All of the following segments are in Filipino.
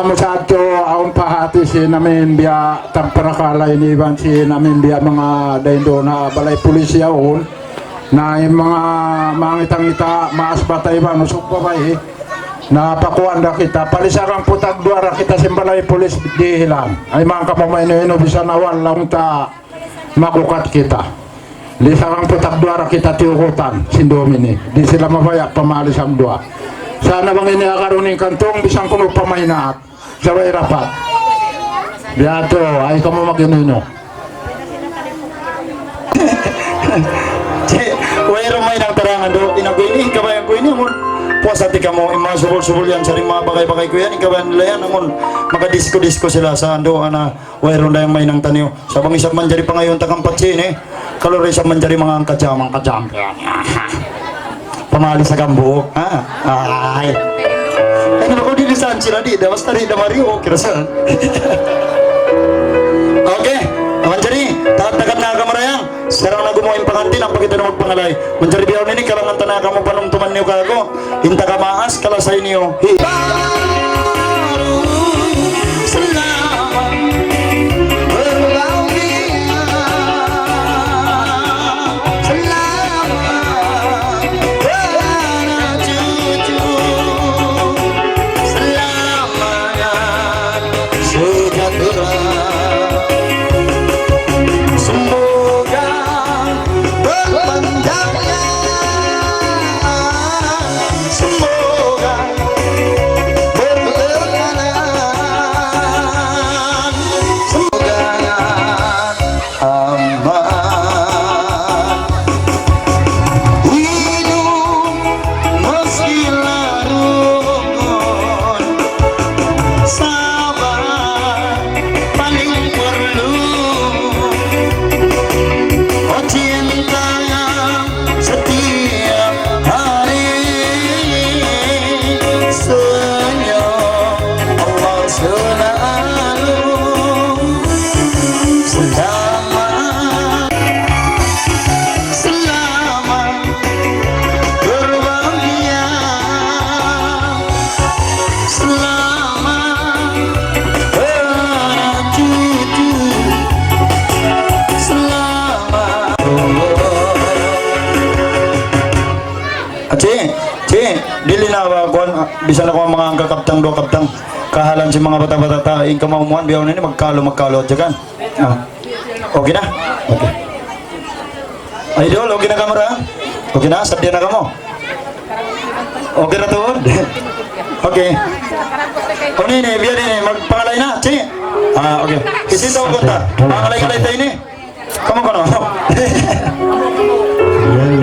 Masyado akong pahati si namin biya tamperakala iniwan si namin biya mga daindo na balay pulisya on na yung mga mangitang-ita maas batay ba nusok pa ba na pakuan na kita palisarang putag duara kita si balay pulis di hilang ay mga kapamaino-ino bisa nawal lang ta makukat kita lisarang putag duara kita tiukutan sindomini di sila mabayak pamalis ang dua sana bang ini akaruning kantong bisang kuno pamainaat sabay rapat biato ay kamu mag-inuno wala may nang tarangan do inaguinin kabayan ko ini mo puasa tika mo mga subol-subol yan sa ring mga bagay-bagay ko yan ikabayan nila yan amon makadisko-disko sila sa ando ana wala na yung may nang taniyo sabang isang manjari pa ngayon takampat sin kaloro isang manjari mga kajamang pamali sa gambo ay ano ko dilisan sila di dawas tari da Mario kirasan okay manjari tagat na kamarayang sarang nagumoy pangantin ang pagkita na magpangalay manjari biyaw nini kalangan tanaka mo panumtuman niyo kago hinta ka maas kalasay niyo dili na kuan bisan ako mga kakaptang do kaptang kahalan si mga bata-bata ta ing kamamuan biyaw ni magkalo jagan okay na okay idol okay na kamera okay na sadya na kamo okay na tuod okay oni ni biya ni magpangalay na ci okay isito ko ta pangalay tayo ni kamo kono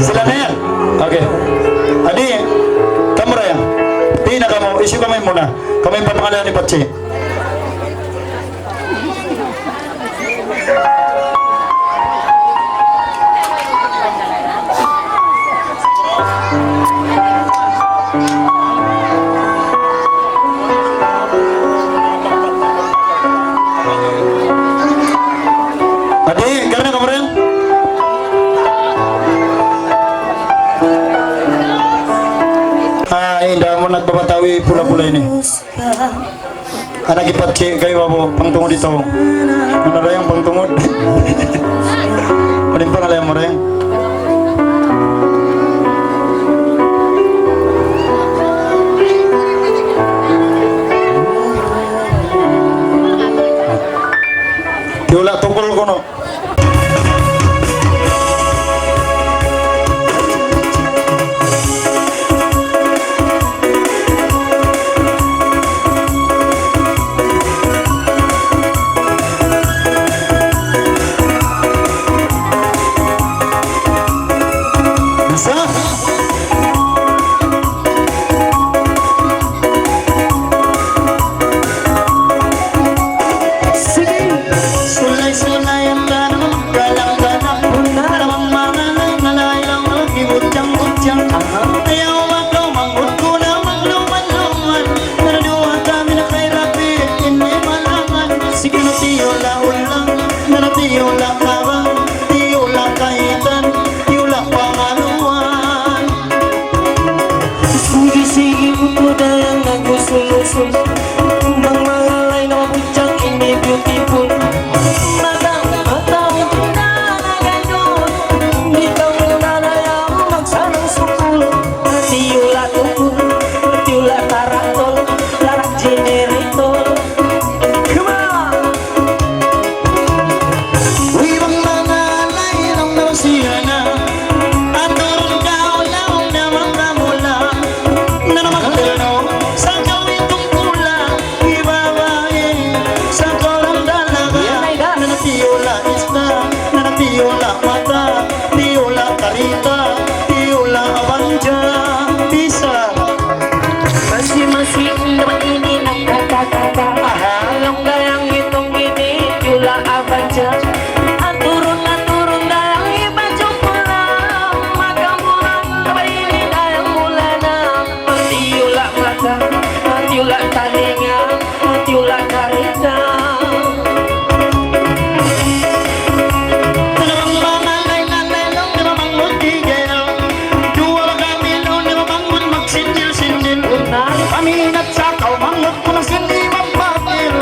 sila na yan okay adi kamera yan di na kamo isu kami muna kami papangalan ni Patsi tawi pula-pula ini. Anak ipatsi kayo po pangtungod dito. Ano na yung pangtungod? Ano yung pangalan mo rin? Tiwala tungkol ko no. Bisa? Sulay-sulay ang tanong, galang-galang malamang mga nangalayang gibutyang-butyang. Ayaw maglaw-mangot ko na magluman-luman. Naraduhan kami na kay Rapi, hindi malangan. Sige na tiyola ulang, naratiyola kabang, tiyola kahitan, tiyola pangaluan. Sige-sige mo to dayang nagusul-usul. Bang mangalay na mabutyang ini beautiful. Matang-matang na naganon. Bitaw na nayang magsanang sukul. Tiyula tukul, tiyula taratol, larak generator. Come on! Ibang mga lainang narasihan na at turong kaulaw na mga mula na namakatino sa gawin tungkula ibabae sa kolang dalaga na natiyula isda na natiyula mata tiyula karita tiyula abanja bisa Masing-masing naman ini nagkakakaka. Alam gayang itong gini, tiyula abadya. At turun dayang iba tsukula. Magamurang naman ini dayang mula na. Tiyula mata, tiyula talinga, tiyula karita. Namang mga lalay-lalong na namang magtigil duwa kami noon na mamang magsinil-sinil paminat sa kaumangot ko ng sinimang bakil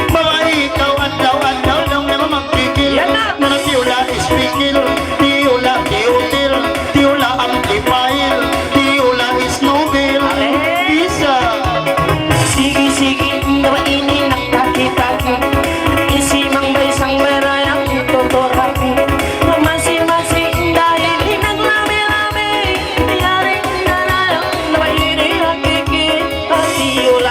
mga ikaw adlaw-adlaw lang na mamagkikil Yan na! na natiyula ispikil tiyula tiutil tiyula amplifier tiyula isnobil Ale! bisa Sige-sige naman ini nagkakitaki. Isimang ba isang merayang ituturaki. Masing-masing dahil naglabi-labi. Yaring nanayang naman ini hakiki. At tiyula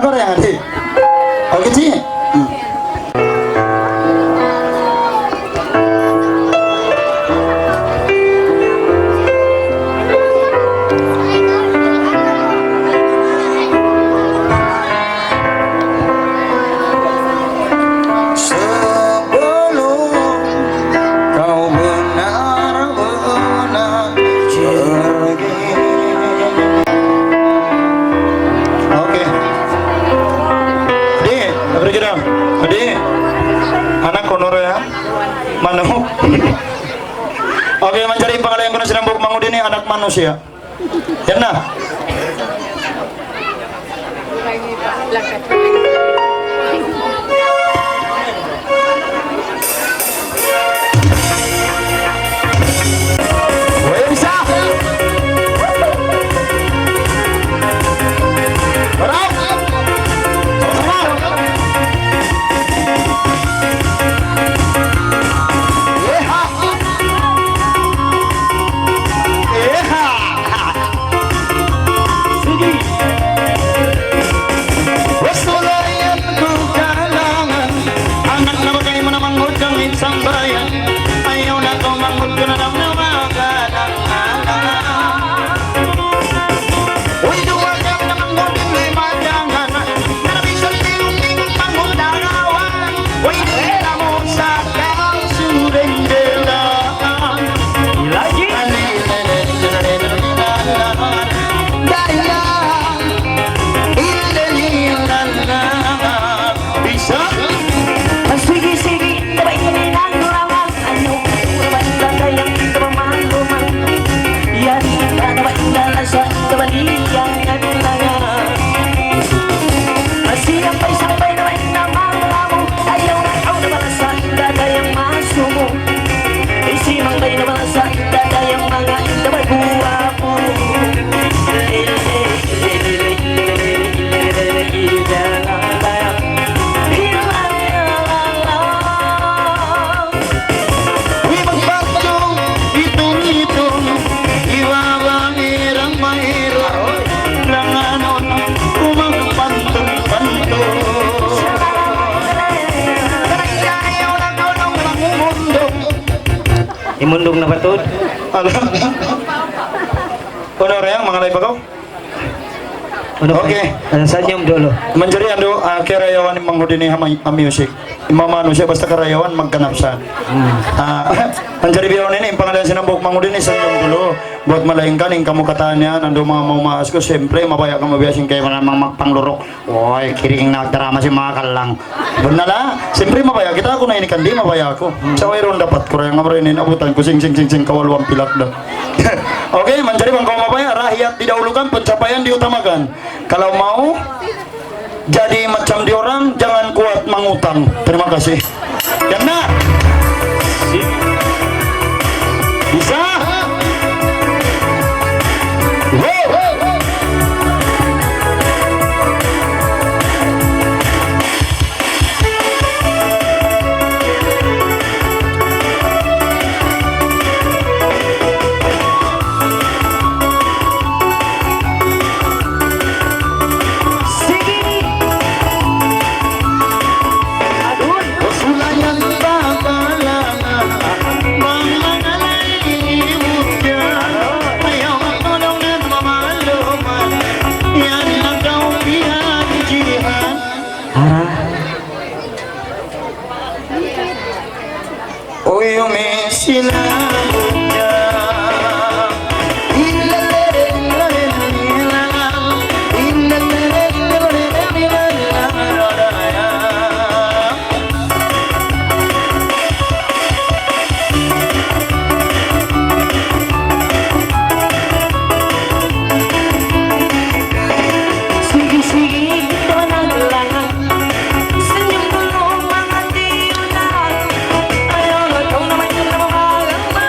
Anak orang yang adik. Oke Ci. Manuk. Oke, mencari pangalayan kuno sedang buk mangud ini anak manusia. Yan na. Weh, bisa. Barang. Sambayan, ayaw na kong manghod ko na ng magalang. Uy, duwag ang namanghod ng limadangan, nanabisan tingong manghod na ngawan. Uy, dila mo sa kausurenderan. Lagi! Bisa? Imundong na patod. Alam. Kuno reyang mga live ako. Okay. Ano sa yung dolo? Manjari ando karayawan ni manghud ini music. Imamano siya basta karayawan magkanap siya. Manjari biyaw ini pangalan sinambok manghud ini sa yung dolo. Buat malaingkan ing kamu katanya ando mga mamaas ko siyempre mabaya ka mabiyasin kayo namang magpanglurok. Oy, kiring nagdarama si mga kalang. Benala, siyempre mabaya kita ako na ini kandi mabaya ako. Sa wayron dapat ko reyang amrin abutan ko sing kawalwang pilak da. Okay, manjari bang kau mabaya rakyat didahulukan pencapaian diutamakan. Kalau mau jadi macam di orang jangan kuat mengutang. Terima kasih. Yang nak bisa. Senyum dulu menghati ulang, ayolah kau namanya nama malam.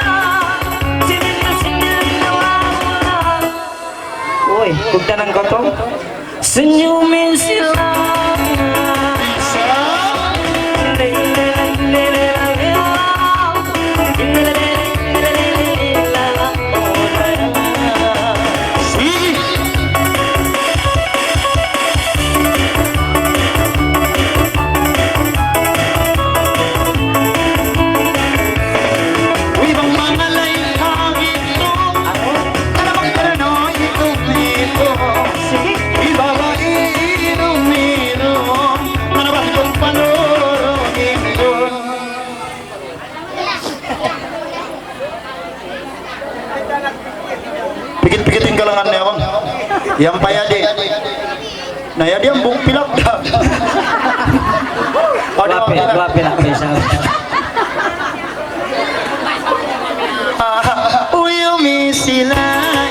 Yang payade. Nah ya dia bung pilak dah. Dua pilak bisa. Uyumi silai.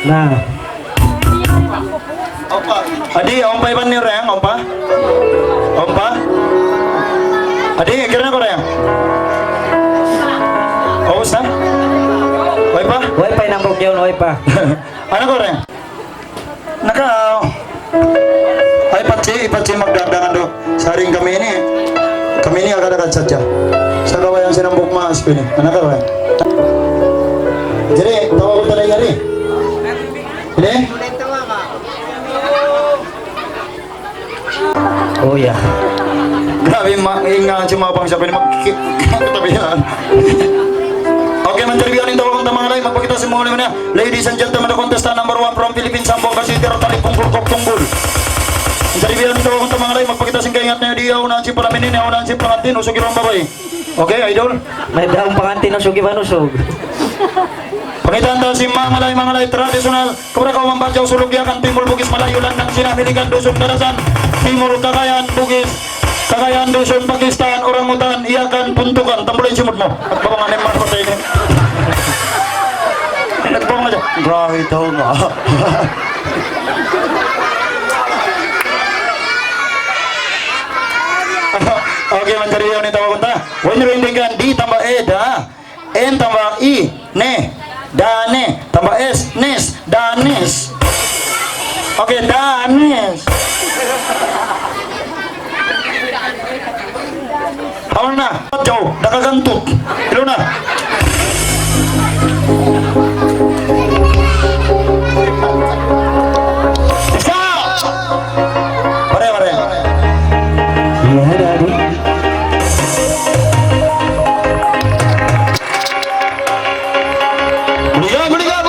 Nah, Ompa. Adi, ompa iban ni Reng, ompa. Ompa. Adi, kira ko Reng. Oh, sa? Oi pa? wifi nambok yun, wifi. Ano ko Reng? Naka. Ay pachi magdadangan do. Saring kami ini agad-agad saja. Sa kawayan sinambok mas ko ni. Ano ka Reng? Jadi, tawa ko talaga rin. Ini? Oh ya. Grabe, ingat cuma bang siapa ini magkikitabihan. Oke, menceritakan itu waktu mga lain magpakita si mga na. Ladies and gentlemen, the contestant number 1 from Philippines, Sambuca City, Rotary Punggol Tunggol. Menceritakan itu waktu mga lain magpakita si kaingatnya dia unahan si palaminin, unahan si pangantin, usog irong babay. Oke, idol. May daong pangantin ng sugi manusog. Pangitan daw si mga lay tradisional. Kepada kaum membaca suluk diakan Timur Bugis Melayu Landang Sinamilikan Dusun Darasan Timur Kakayan Bugis Kakayan Dusun Pakistan Orang Utan Iakan Puntukan Tambulin simut mo at babangan yang mana ini nagbawang aja grabe tau nga oke mencari yang ini tawa kunta when rindikan di tambah da n tambah i ne Dane tambah S Nes Danes. Oke, Danes. Awal na jauh nakagantut ilo na isa pare Iya, Daddy. Budiga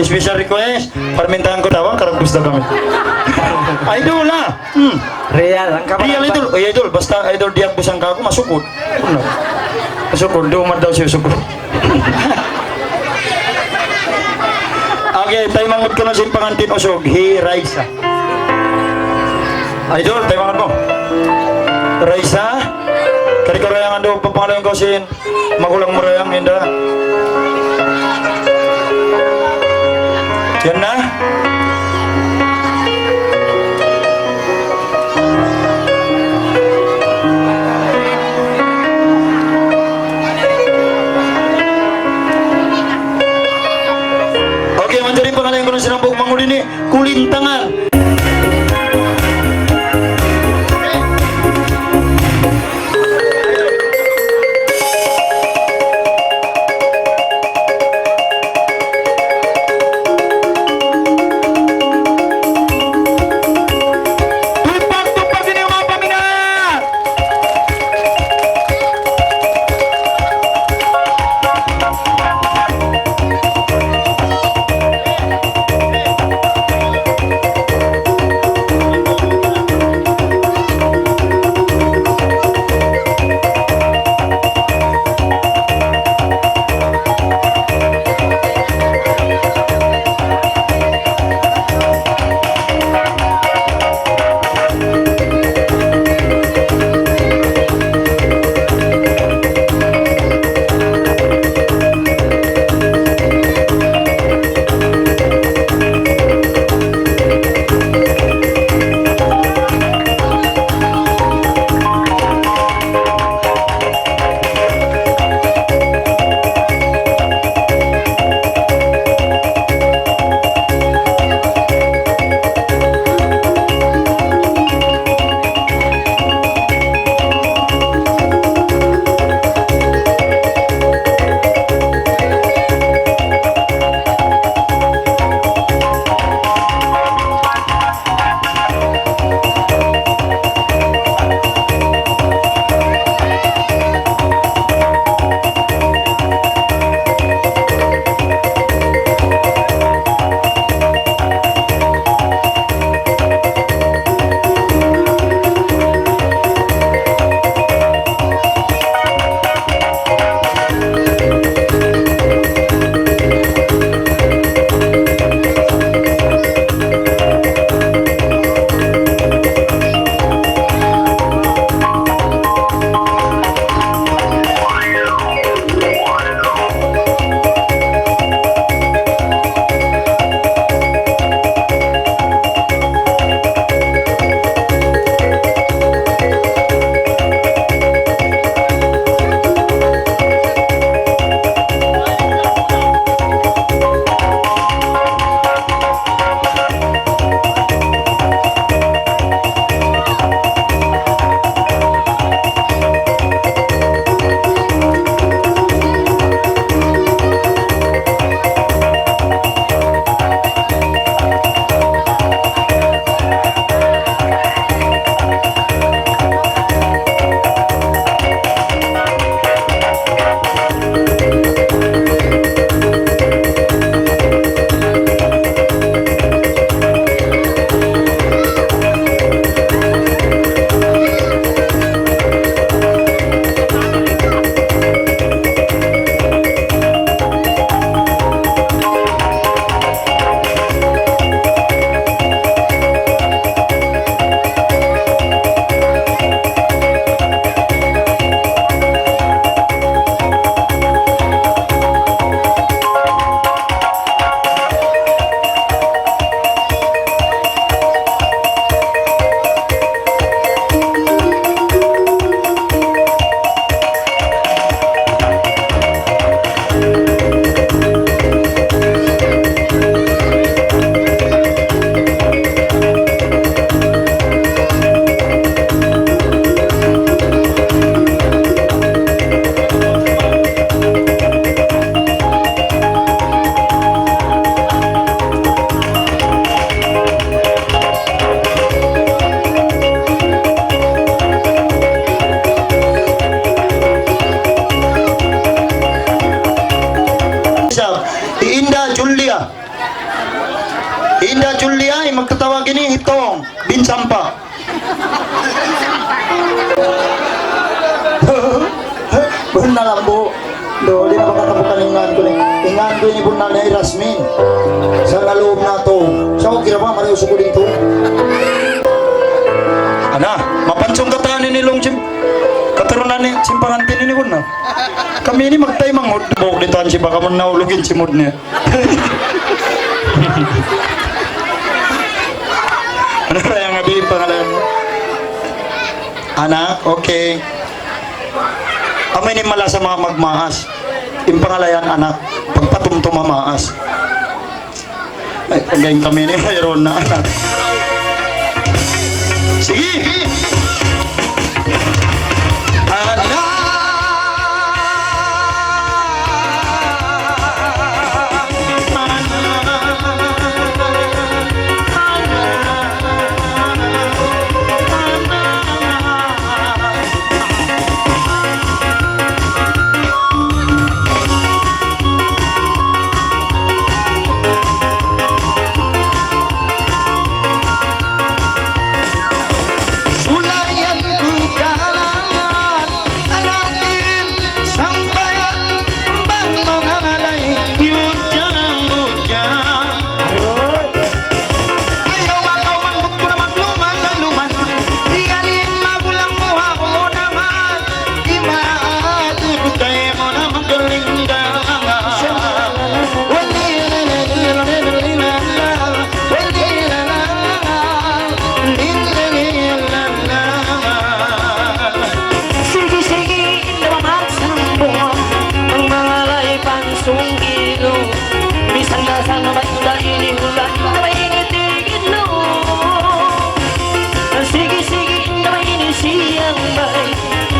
special request. Parmintahan ko tawang karagpus na kami. Idol ha. Real, ang Real idol. Oy idol, basta idol diyak busang ka ako masukod. Ano? Masukod, dumad daw siya sukod. Okay, tayo mangod ko na sa pangantin usog. Hey, Raisa. Idol, tayo mangod mo. Raisa. Kari ko rayangan daw, papangalan ko sin. Magulang mo rayang, Indra. Yan na. Okay, manjarin pangalan ko na sinambog mangulini. Kulintangan. Tumpag-tumpag din yung mga paminat! Inda Julia ay magtatawag ini itong Binsampa. Bunda lang po. Do, di na makatapukan ingan ko ni. Ingan ko ni Bunda ni Rasmin. Sa laloob na to. Sa ko kira pa, mariuso ko dito. Ana, mapansong kataan ni Long Sim. Katurunan ni simpangantin ni Bunda. Kami ini magtay mangod. Bukod dito ang si baka mo naulugin si mood niya. Ano ba yung ngabihin pangalan mo? Anak, okay. Amoy ni mala sa mga magmaas. Yung pangalayan, anak, pagpatumto mamaas. Ay, pagayin kami ni mayroon na anak. Sige!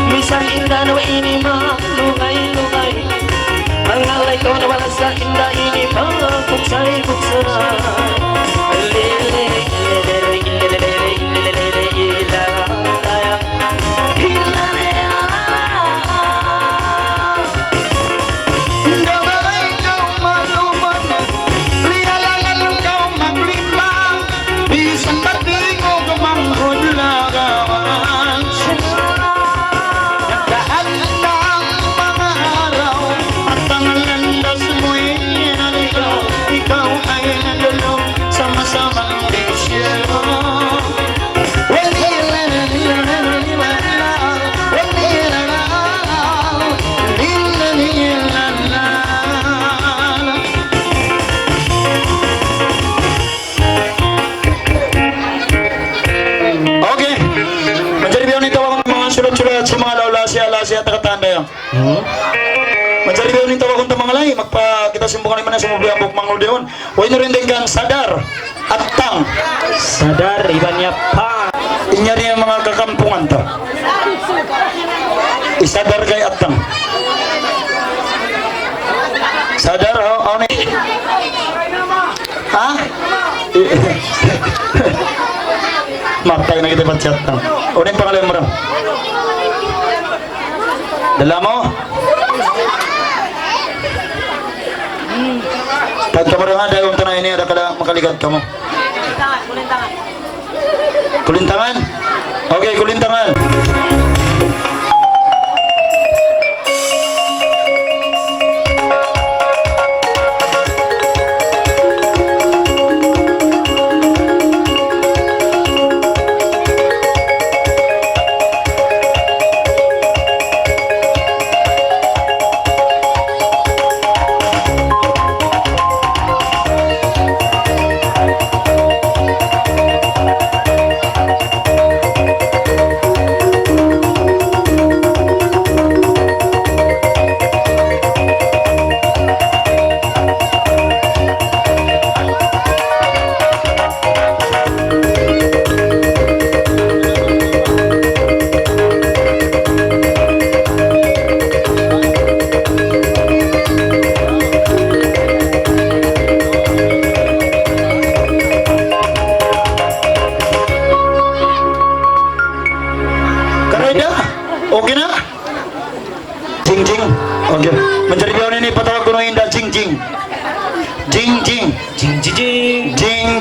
Minsan indah na ini malungay-lungay. Ang alay ko na wala sa indah ini pagbuksay-buksay. Siya takatanda yan. Mancari daw nito akong tamang alay. Magpa kita simbukan naman na sumubi ang bukmang udeon. Huwag nyo rin din kang sadar at tang. Sadar, iba niya pa. Inyari ang mga kakampungan ta. Isadar kay at tang. Sadar, oh, ni. Ha? Matay na kita pag-chat tang. Unin pangalan mo rin. Dala mo? Kahit ka mo rin nga, dahil kung tanay niya, ada makaligat ka mo. Kulintangan. Kulintangan? Okay, kulintangan.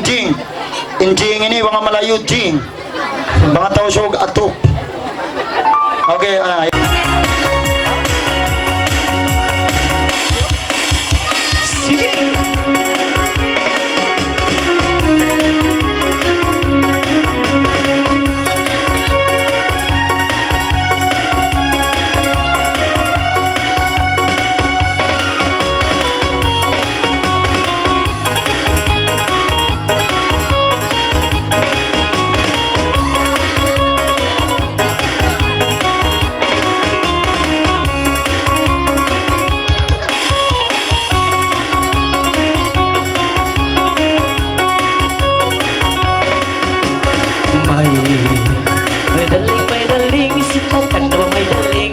Jing. Injing ini mga malayo Jing. Mga tausog ato. Okay, Sige. May daling si Tatan na may daling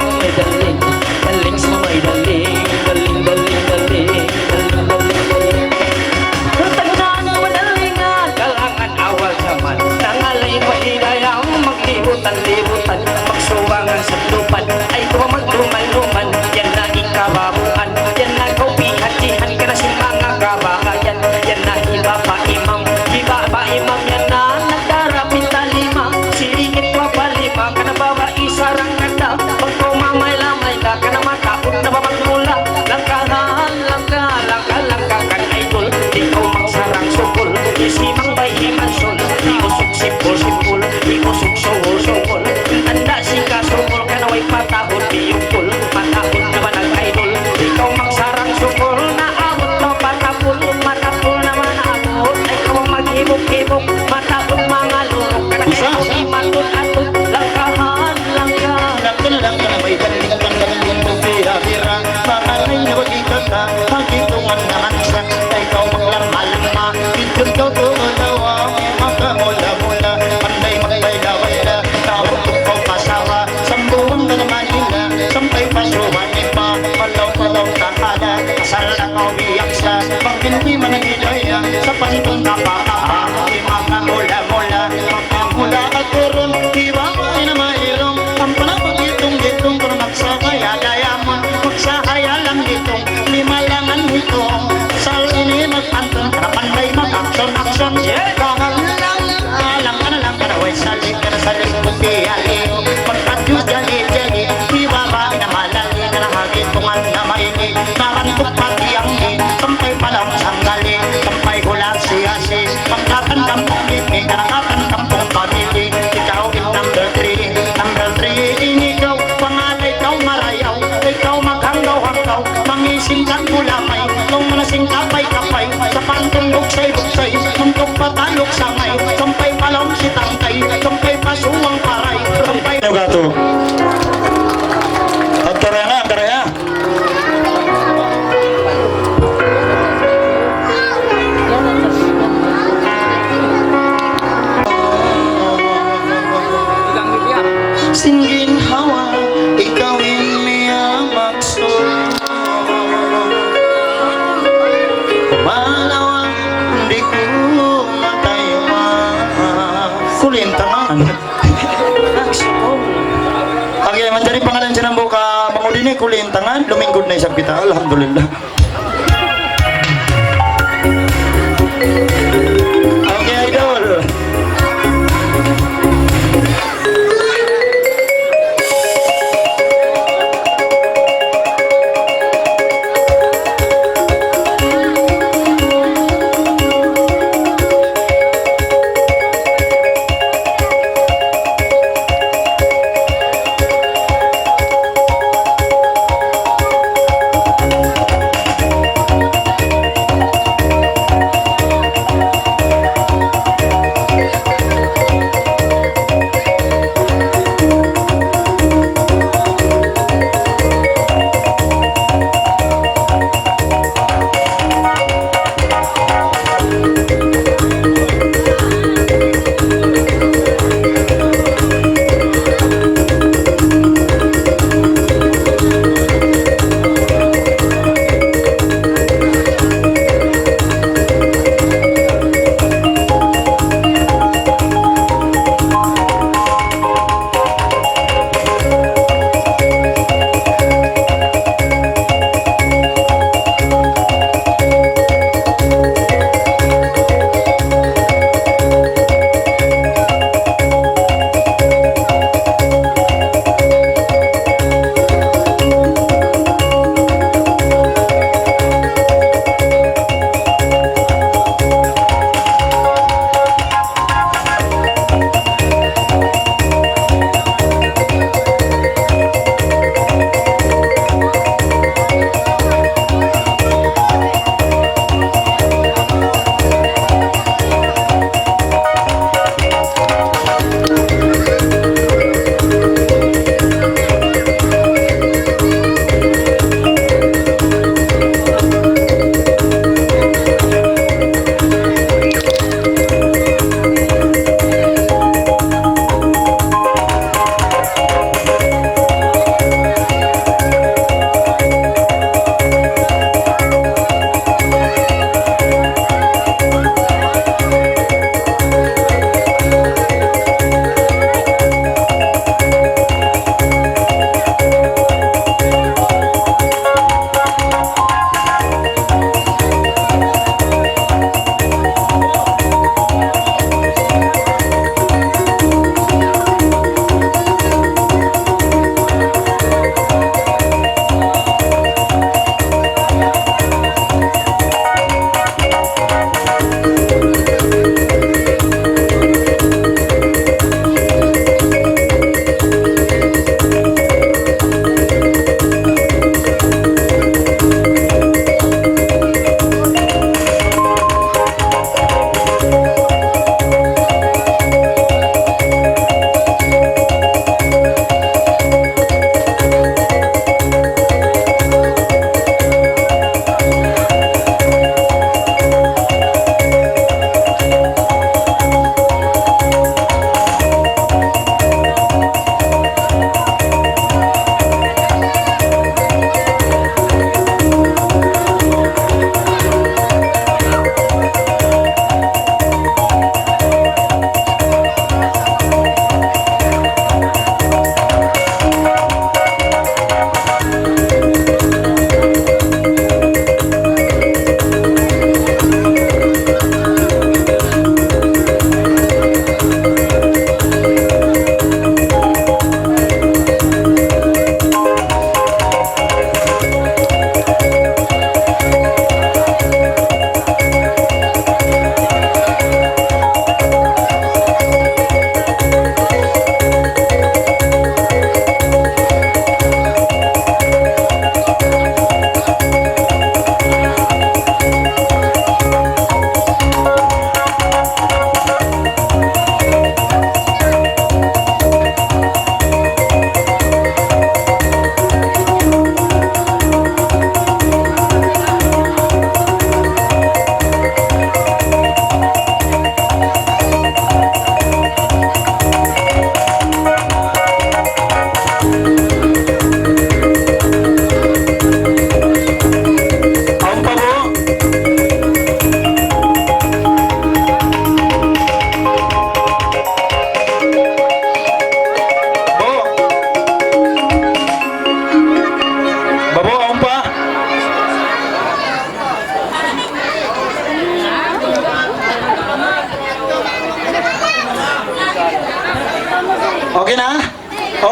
daling sa may daling daling tagdaan na madaling kalangan awal zaman nangalay mahidayang maglibutan magsuwangan sa lupan ay tuwa magluman yan na ikababuan yan na kaupihan ka na si mga kabahayan yan na iba pa imam yan na nagdarapin talima silingit wa palima ka na bawa isarang kanda pag kumamay-lamay ka na matapot na babagmula langka kan idol di ko magsarang sukol isimang bayiman sol di usok sipol di usok sukol anda si kasukol ka na way patahod di yukol matapot naman ang idol di ko magsarang sukol na abot na patapol matapol naman abot ay ko maghibok-hibok matapot mga lurok ka na kayo imatod atot langkahan lang ka na may kanilang kanilang bira makalay na magitan na hagitungan naman siya ay ikaw maglarma bitun ka tumawa makamula panday magbayla tawag ko pasawa sambuhan ka naman nila sampay pasuhan iba palaw takada asal lang ang umiyak siya pag pinuwi man ang hidaya sa pantong napaka di makamula makamula at turun iba ay na mairong ang panapag gitong kung magsakaya dayamon magsakaya lang gitong lima langan hitong sal ini magpantong kapanday mag-action lang ka na way salik ka na salik puti aliw magpatyo jali iba ba na malali ka na hagitungan na maini narantok pati ang ni sampay palang sanggali sampay hulang siyasi pagkatan kampong ini karangatan kampong pamili ikaw in number 3 ini ikaw pangalay ikaw marayaw ikaw maghanggaw mangisim kang gulamay kung manasing kapay sa pantong buksay muntok patalok sangay sampay palong si tangkay sampay pasuwang paray sampay gato at karaya singgin hawa ikawin niya magsul malawang di ko mataywa kulintangan okay manjari pangalan siya ng buka mangudini kulintangan luminggod na isang kita alhamdulillah okay idol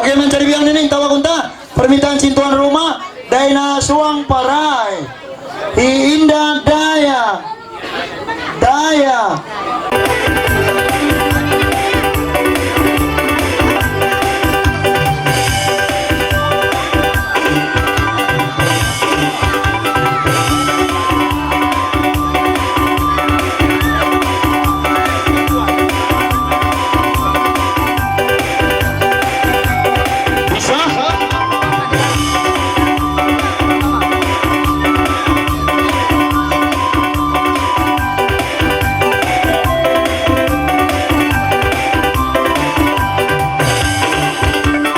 Okay man cari biang nining tawa kunta. Permintaan cintuan rumah. Daina suang parai. Iinda daya. Daya. Bisa?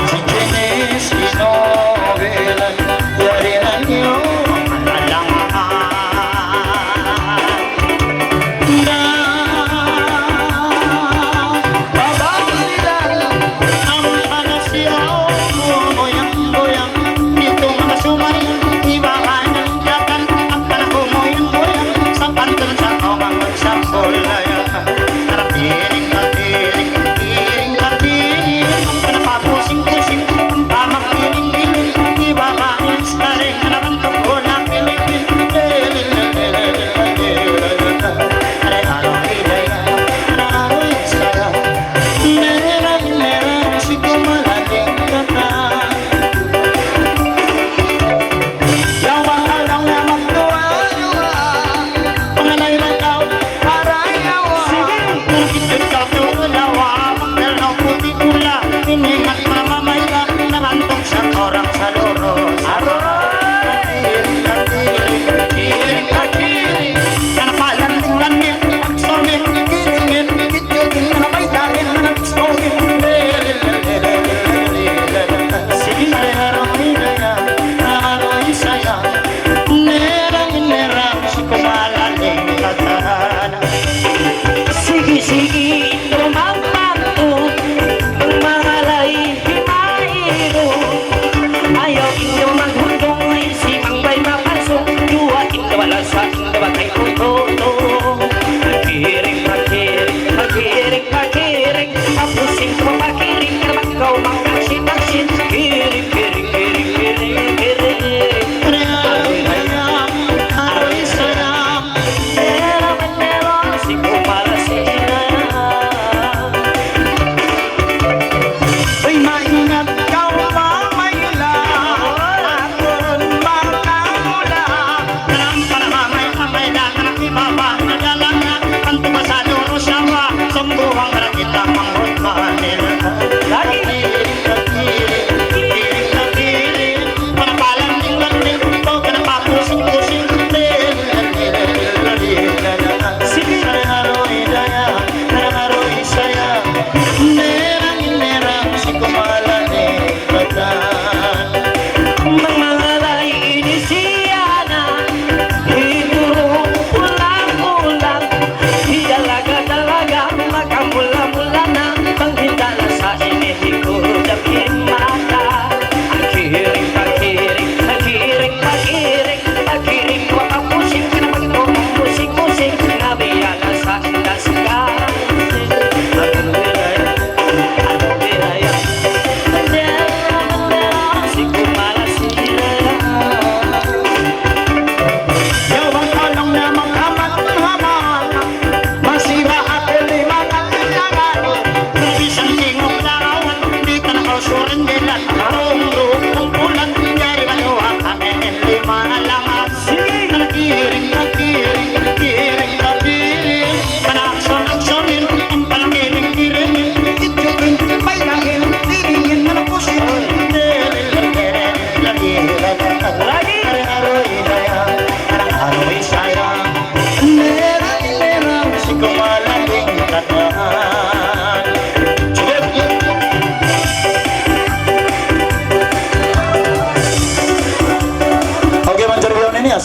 Si jenis inovelan Yarinan niyo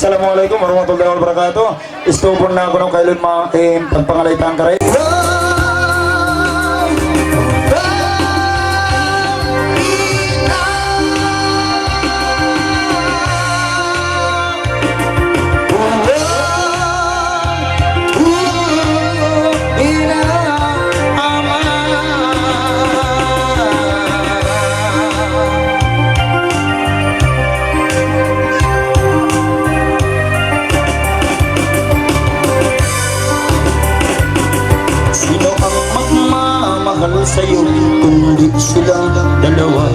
Assalamualaikum warahmatullahi wabarakatuh. Istupon na ako ng kailon mga pagpangalaytang karay. magmamahal sa'yo kundi silang dalawa.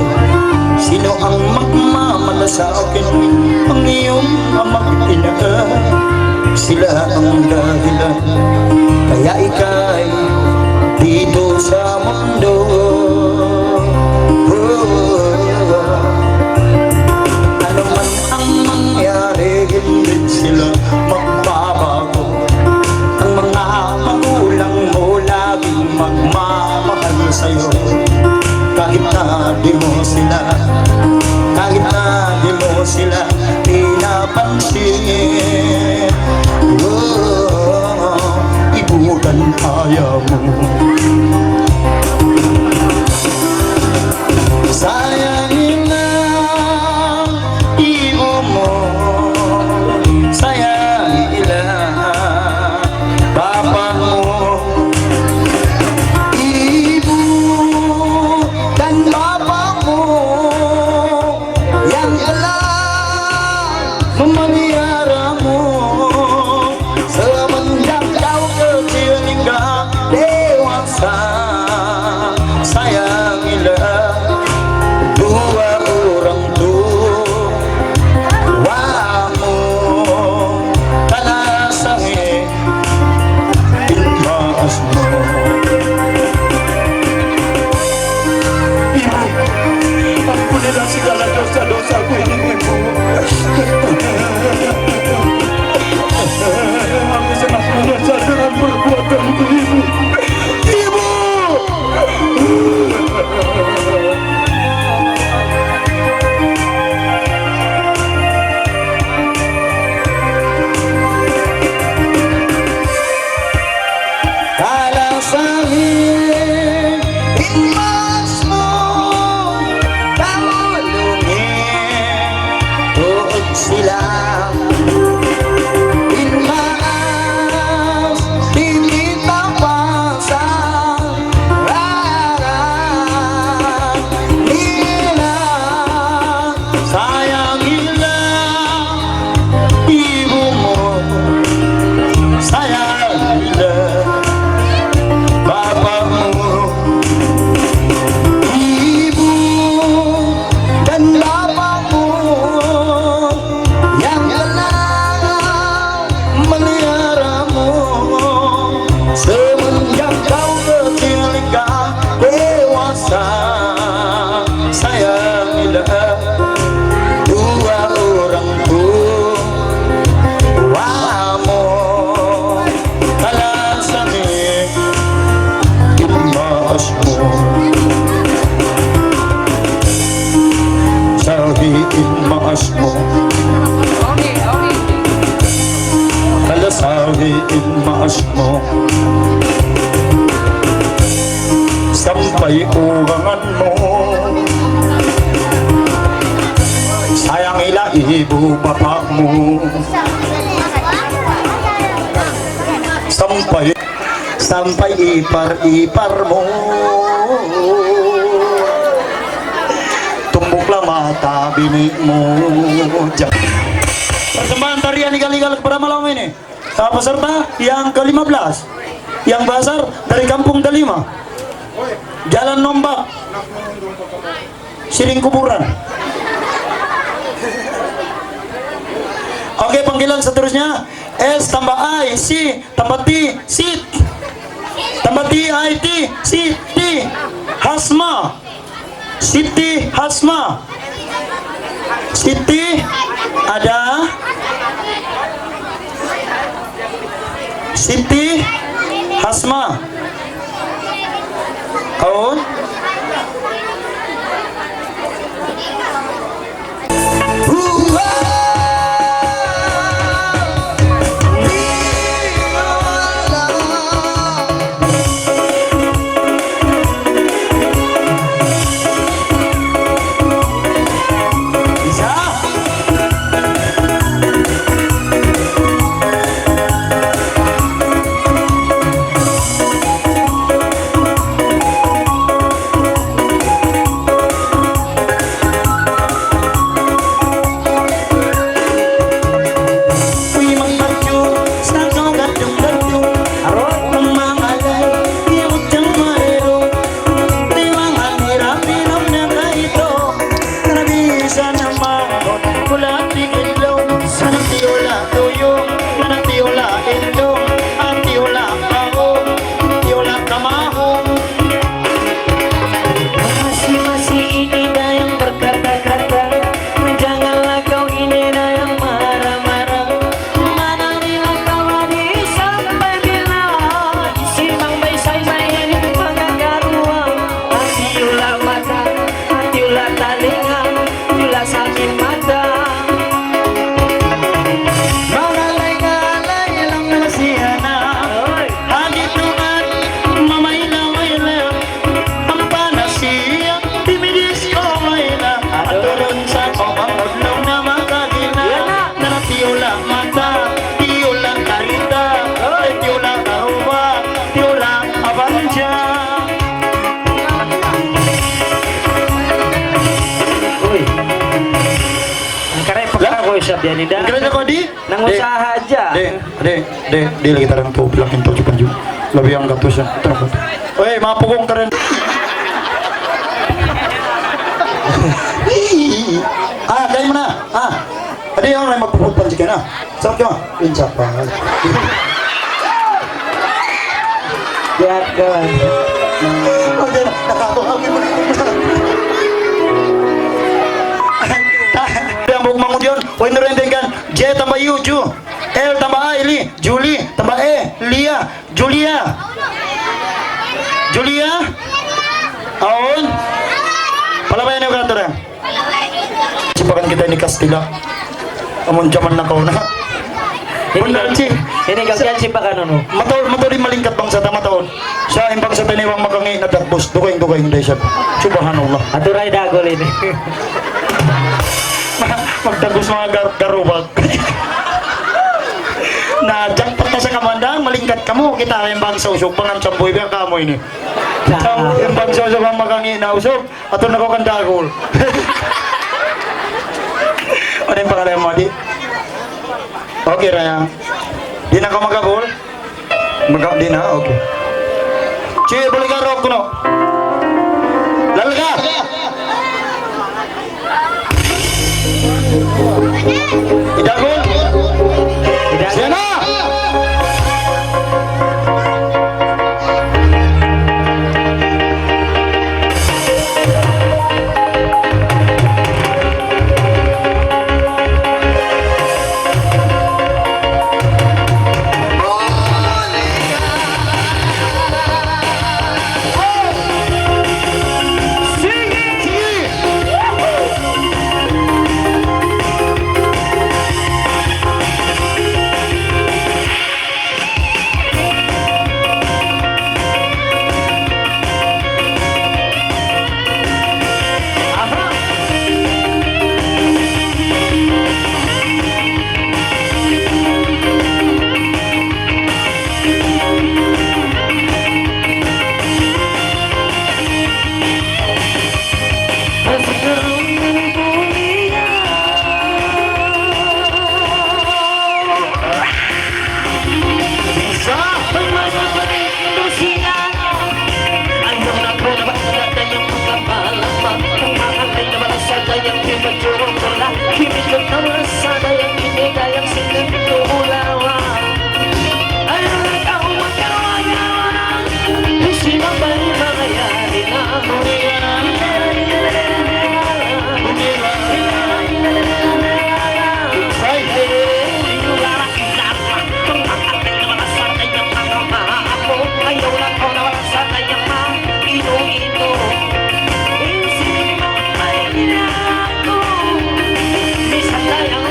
Sino ang magmamahal sa akin? Ang iyong ama't ina. Sila ang dahilan kaya ika'y dito sa mundo. Ano man ang mangyari, hindi sila magbabago. Ang mga magulang mo laging magmamahal sa'yo. Kahit na di mo sila, kahit na di mo sila pinapansin. Ibutan kaya mo. Sayangin na ibo mo, sayangin lang papa mo. Ibu dan papa mo yang alam memelihara mo semenjak kau kecil hingga dewasa. Sayangilah dua orang tuamu karena sange ilmasmu. Ibu, ampunilah segala dosa-dosaku ini, Ibu. Aku sangat menyesal dengan perbuatanku, Ibu. Ibu! Kalau sangin ilmasmu kamu lungin tuh silam. Ilmas diminta pasang larang. Nila sayangilah ibumu, sayangilah bapamu. Ibu dan bapakmu yang telah meliharamu semenjak kau kecil hingga dewasa. Sayangilah dua orang tuamu kalau sange ilmasmu. Sahi ilmasmu kalau sahi ilmasmu sampai uranganmu. Sayangilah ibu bapakmu sampai ipar-iparmu. Tumbuklah mata binimu. Persembahan tarian igal-igal kepada malam ini. Peserta yang ke-15, yang basar dari Kampung Dalima, Jalan Nombak, Siring Kuburan. Oke, panggilan seterusnya S tambah I, C tambah T, sit tambah T, I, T, Siti Hasma. Siti Hasma. Siti ada. Siti Hasma. Kaun. saja. Uy. Ang karepot Lah? ako siya biyan ni Kira ko di? Nang usaha aja. De lagi tarang tu bilang itu cuman ju. Lebih yang gatus ya. Terus. Oi, mga pugong karen. Kayo mo na. Adi yung may magpupuntan si Kena. Saan ka? Pinsa pa. Biar kawan. Okay, nakatuhaw mo na. Yang bukmang mo diyon. Huwag narendeng kan. J tambah U, Ju. L tambah A, Ili. Julie tambah E, Lia. Julia. Julia. Aon. Palabayan yung kantor yan. Sipakan kita ini Kastila. Amon zaman na kau na. Benar sih. Ini kasihan si Pak Kanono. Matol di malingkat bangsa tama taon. Siya imbang sa taniwang magangi na dagbos. Dukaing dahil siya. Subhanallah. Aturay dagol ini. Magdagos mga garubag. Na jackpot na sa kamandang, malingkat ka mo. Kita yung bang sa usok, pangan samboy, biya ka mo ini. Yung bang sa usok, ang magangi na usok, ato na ko kandagol. Ano yung pangalan mo, di? Okay, Raya. Di na ka magagol? Di na? Okay. Cuy, boleh ka rock kuno? Lalga! Idagol! Siya na! Ino-ino, isip mo may ginako. Minsan lang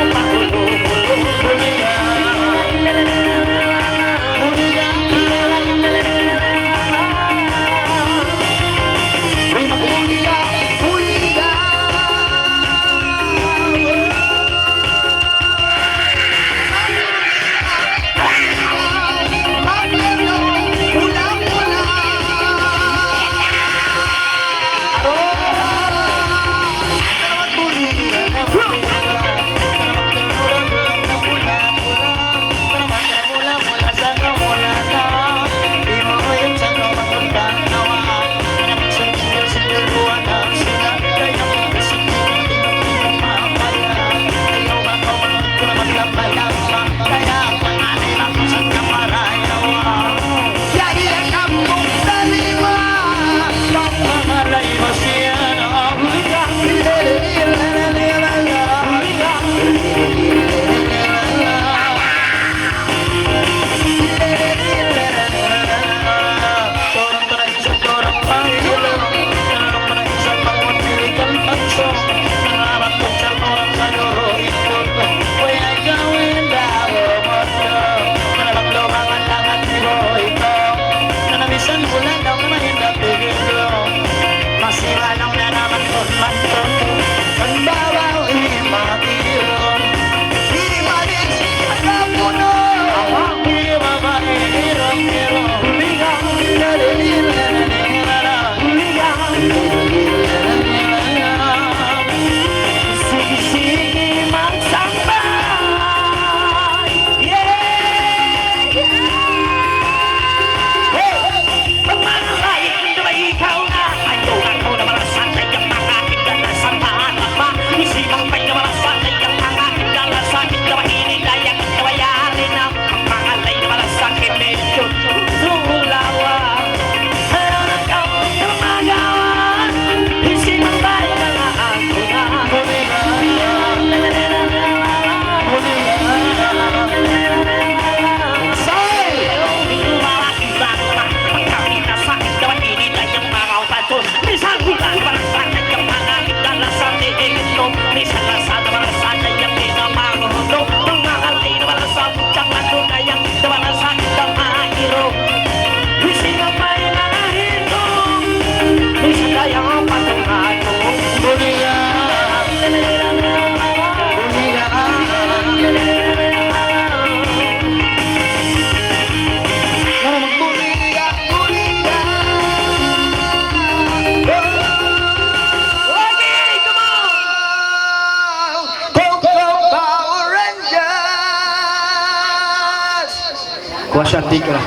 Washanti ka na.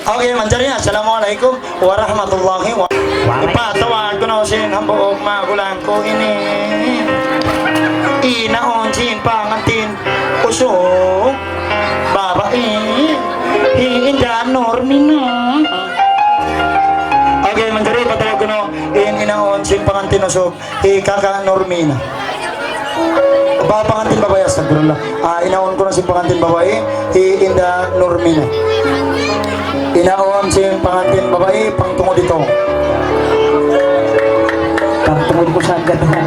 Okay, manjari na. Assalamualaikum warahmatullahi wabarakatuh. Ipatawag ko na sin hambog magulang ko ini. Inaon sin pangantin usok babae hinda normina. Okay, manjari patawag ko na inaon sin pangantin usok kaka normina. Pangantin babae astagfirullah. Inaon ko na sin pangantin babae hinda normina. Inaon si pangantin babae pangtungod dito. Pagtungod ko sa agad na.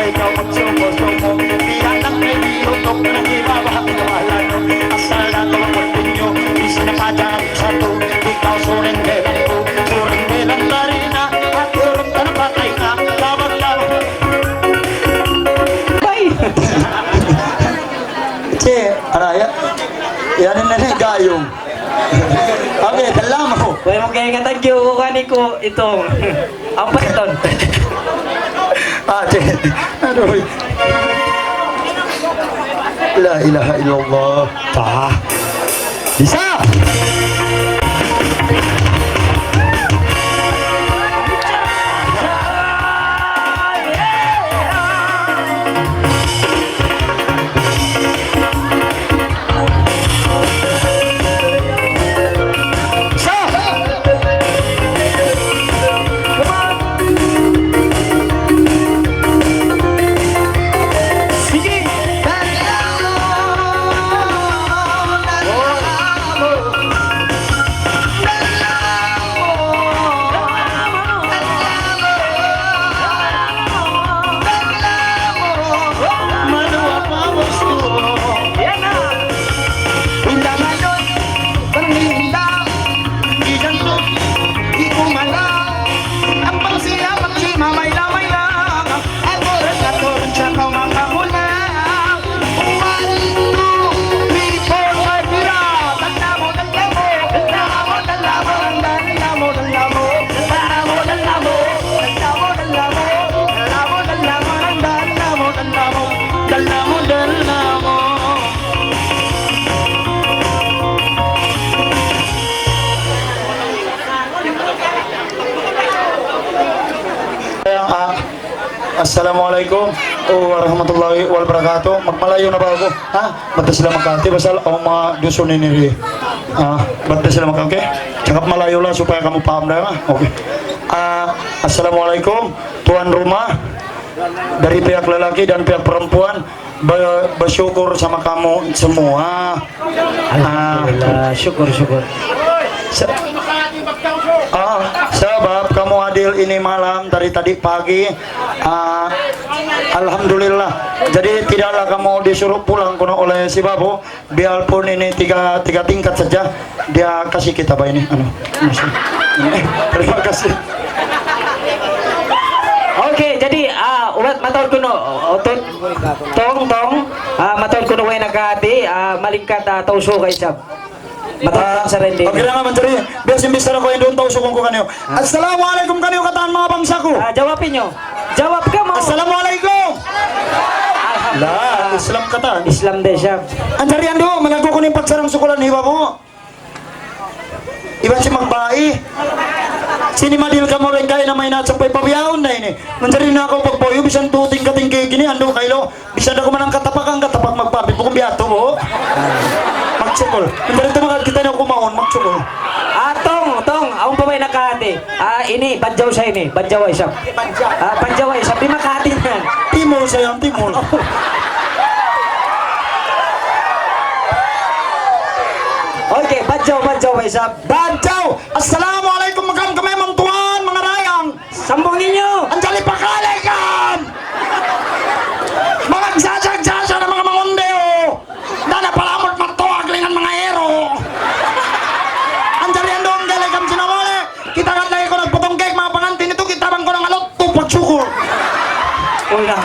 Ikaw magsumo-sumo, di anak may biyotok na ibabang nawalan. Okay, dala mo. Huwag mo kaya nga thank you. Kukanin ko itong ang paliton. Ate, ano ba? La ilaha illallah. Pa. Bisa. Assalamualaikum warahmatullahi wabarakatuh. Magmalayo na ba ako? Ha? Ba't na sila magkante? Basta ako mga dusun ni Niri. Ba't na sila magkante? Tsaka malayo lang supaya kamu paham na. Okay. Assalamualaikum tuan rumah dari pihak lelaki dan pihak perempuan bersyukur sama kamu semua. Alhamdulillah, syukur. Sebab kamu adil ini malam dari tadi pagi. Alhamdulillah. Jadi tidaklah kamu disuruh pulang kuno oleh si Babu, biarpun ini tiga tingkat saja dia kasih kita Pak ini. Terima kasih. Oke, jadi ulat matol kuno tong matol kuno way nagkati malingkat tauso kay Sab. Matol sa rendi. Okay na nga mencuri. Biasa ako yung doon tausok ko kanyo. Assalamualaikum kanyo kataan mga bangsaku. Jawabin nyo. Jawab ka mo. Assalamualaikum. Lah, Islam kataan. Islam de Sab. Anjarian do, malago ko ng pagsarang sukulan iba mo. Iba si magbai. Sini madil ka mo rin kaya na may natsapay pabiyaon na ini. Manjari na ako pagboyo, bisan tuting katingkay gini, ando kailo. Bisan ako manang katapak magpapit mo kung biyato mo. Magsukol. Manjari tumakat kita na kumaon, magsukol. Tong, ang pabay nakahati. Ini, badjaw siya ini. Badjaw ay Sab. Badjaw ay Sab. Di makahati yan. Timol sayang, timol. Okay, badjaw ay Sab. Badjaw! Assalamualaikum magam kami mantuan mga rayang. Sambong ninyo. Anjali pakalay kam! Mgagsasag-sasa ng mga mangondeo! Dana palamot matuwag lingan mga hero! Anjali ang doon galay kam sinawali! Kita kat lagi ko nagputong cake mga pangantin ito kitabang ko ng alot tupak syukur! Una.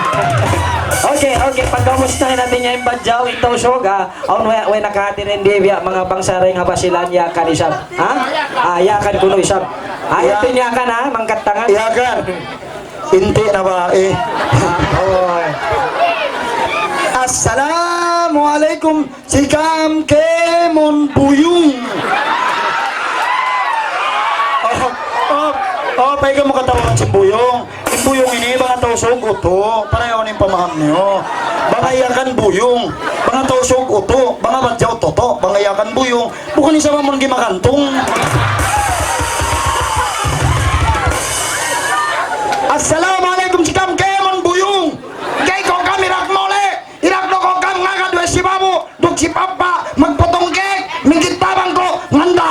Okay, pagkamustahin natin niya yung badjaw, ito soga, aun way nakahati rin di mga bangsaray nga basilan, yakan isab. Ha? Yakan kuno isab. Ito yakan ha, mangkatangan. Yakan! Inti na ba eh? Assalamualaikum si Kam Kemon Buyung. Pay ka mo katawan si Buyong. Yung Buyong ini, mga tausog uto. Pareho ng pamaham niyo. Mga iyakan Buyong. Mga tausog uto. Mga badyaw toto. Mga iyakan Buyong. Bukan isa mo mong gimakantong. Assalamualaikum si Kam Kemon Buyung. Kay ko kami irak mole. Irak do ko kam nga kadwe si Babu. Duk si Papa. Magpotong kek. Mingkit tabang ko. Nganda.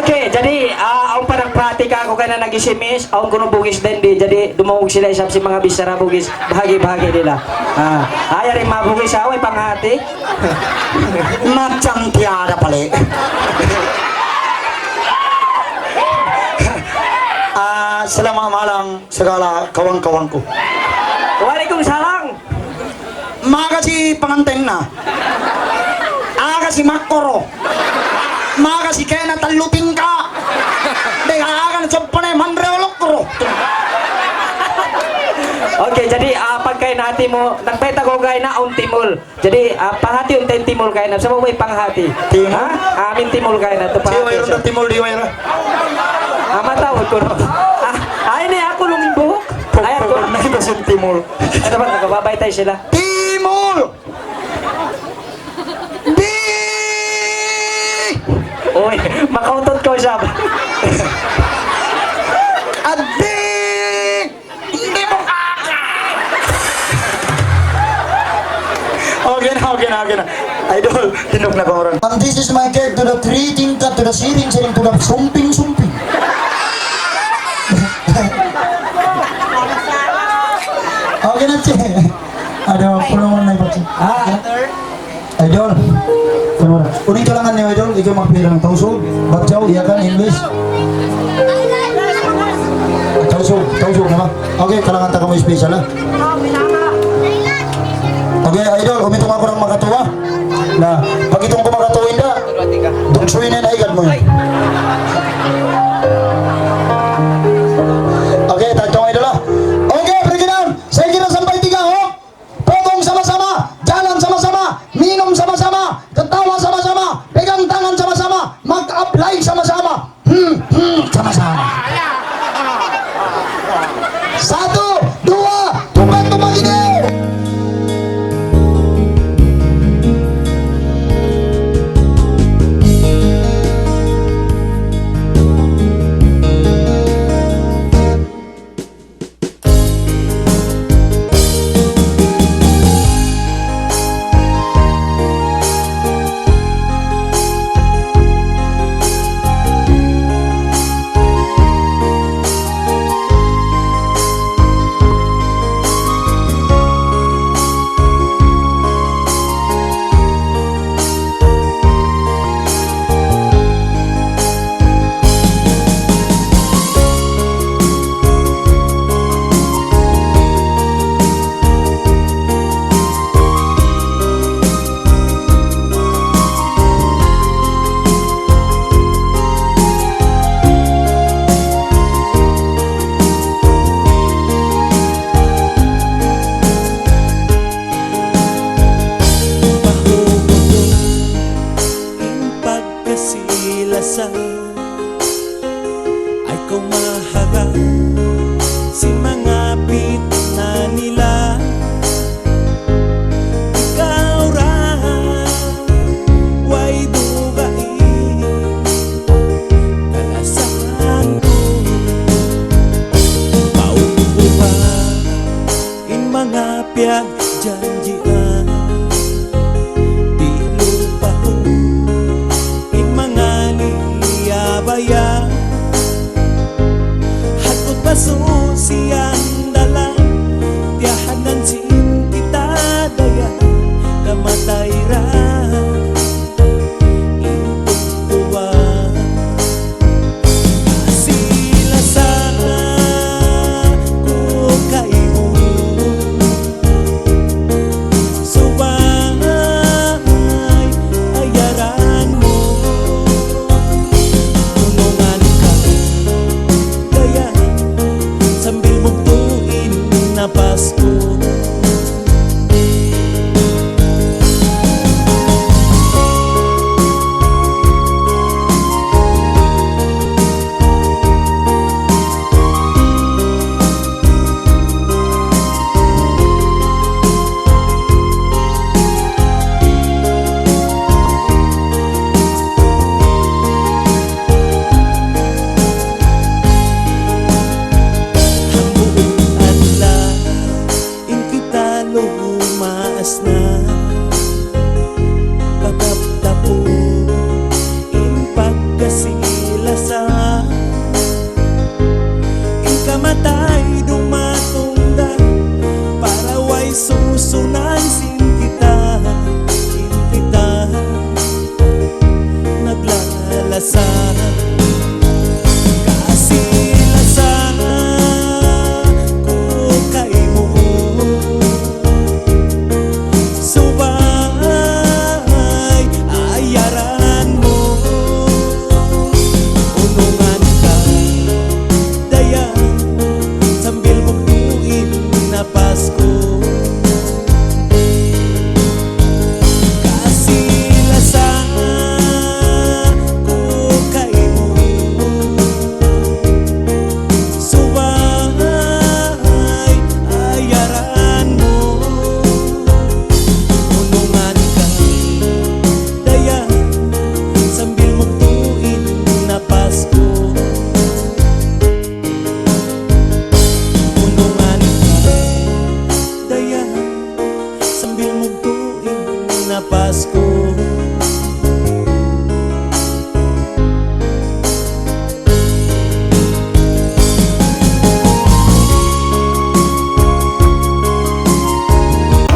Okay, jadi ang panagpratika ako kaya na nag-isimis, ang kuno bugis din di, jadi dumawag sila isap si mga bisara bugis, bahagi-bahagi nila. Ayaw rin mabugis away panghati. Macang tiada pali. Selamat malam segala kawan-kawanku. Waalaikumsalam. Maga si panganteng na. Aga si Makoro. Maga si kaya natalutin ka. Di aga na sa panay manreolok ko. Okay, jadi pagkain hati mo, nagpeta ko gaya na on timol. Jadi pahati untain timol gaya na. Sa mo may panghati. Timol? Ha? Amin timol gaya na. Si Wayro na timol di Wayro. Matawag ko no. Ay, ni ako luming buhok. Ayan ko. Nakita si timol. Ano ba, nagkababay tayo sila? Timol! Di! Uy, makautot ko siya. Adi! Hindi mo kaka! Okay na. Idol, tinok na ko ron. And this is my cake to the three tingkat, to the siring, to the sumping. Okay na, Che. Aduh, pulang na iba, Che. Idol. Uning kalangan ni Idol, ikaw magpirang tauso, bagjaw, iya kan, English. Tauso na ba? Okay, kalangan ta kamo special ha. Okay, Idol, umitong ako ng makatuwa. Na, pag itong kumakatuwin na, dungsuin na naigad mo yun. Okay, tagtong Idol ha. Okay, President, sa ikira sampay tiga ho. Potong sama-sama, jalan sama-sama, minum sama-sama, ketawa sama-sama, pegang tangan sama-sama, mag-apply sama-sama. Sama-sama. 1, 2, tumbang ini. Kasilasan ay kumaharap si mga pitna nila. Ikaw ra way dugain kalasan ko. Paupo pa in mga piyag janjian. Di lupa ko baya hakot pasusiyang dalang tiyahanan sin kita daya kamatay ra intong tuwa sila sa ko kayo subay ayaran mo. Sambil buktuin na Pasko.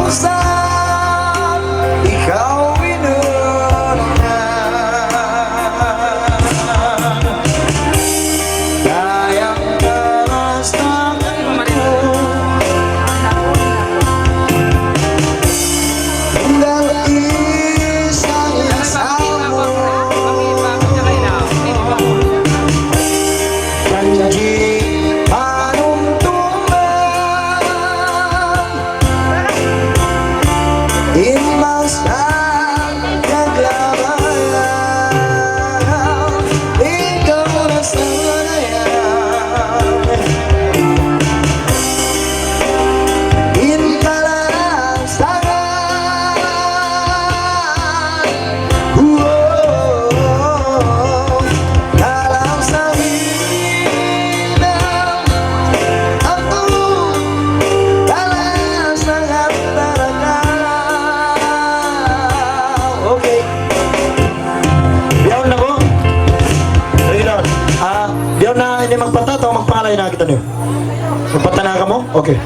Saan ikaw inungan, kayang karastanan ko, tinggal isang asawa, janji panuntungan, imbas ang naglabanan, ikaw na sanayan, intalan sangan. Dalam sahinang aku dalam sangat terendah. Okay. Biyaw na ko. Regular. Biyaw na hindi magpatata o magpalay na kita niyo. Magpatana ka mo? Okay.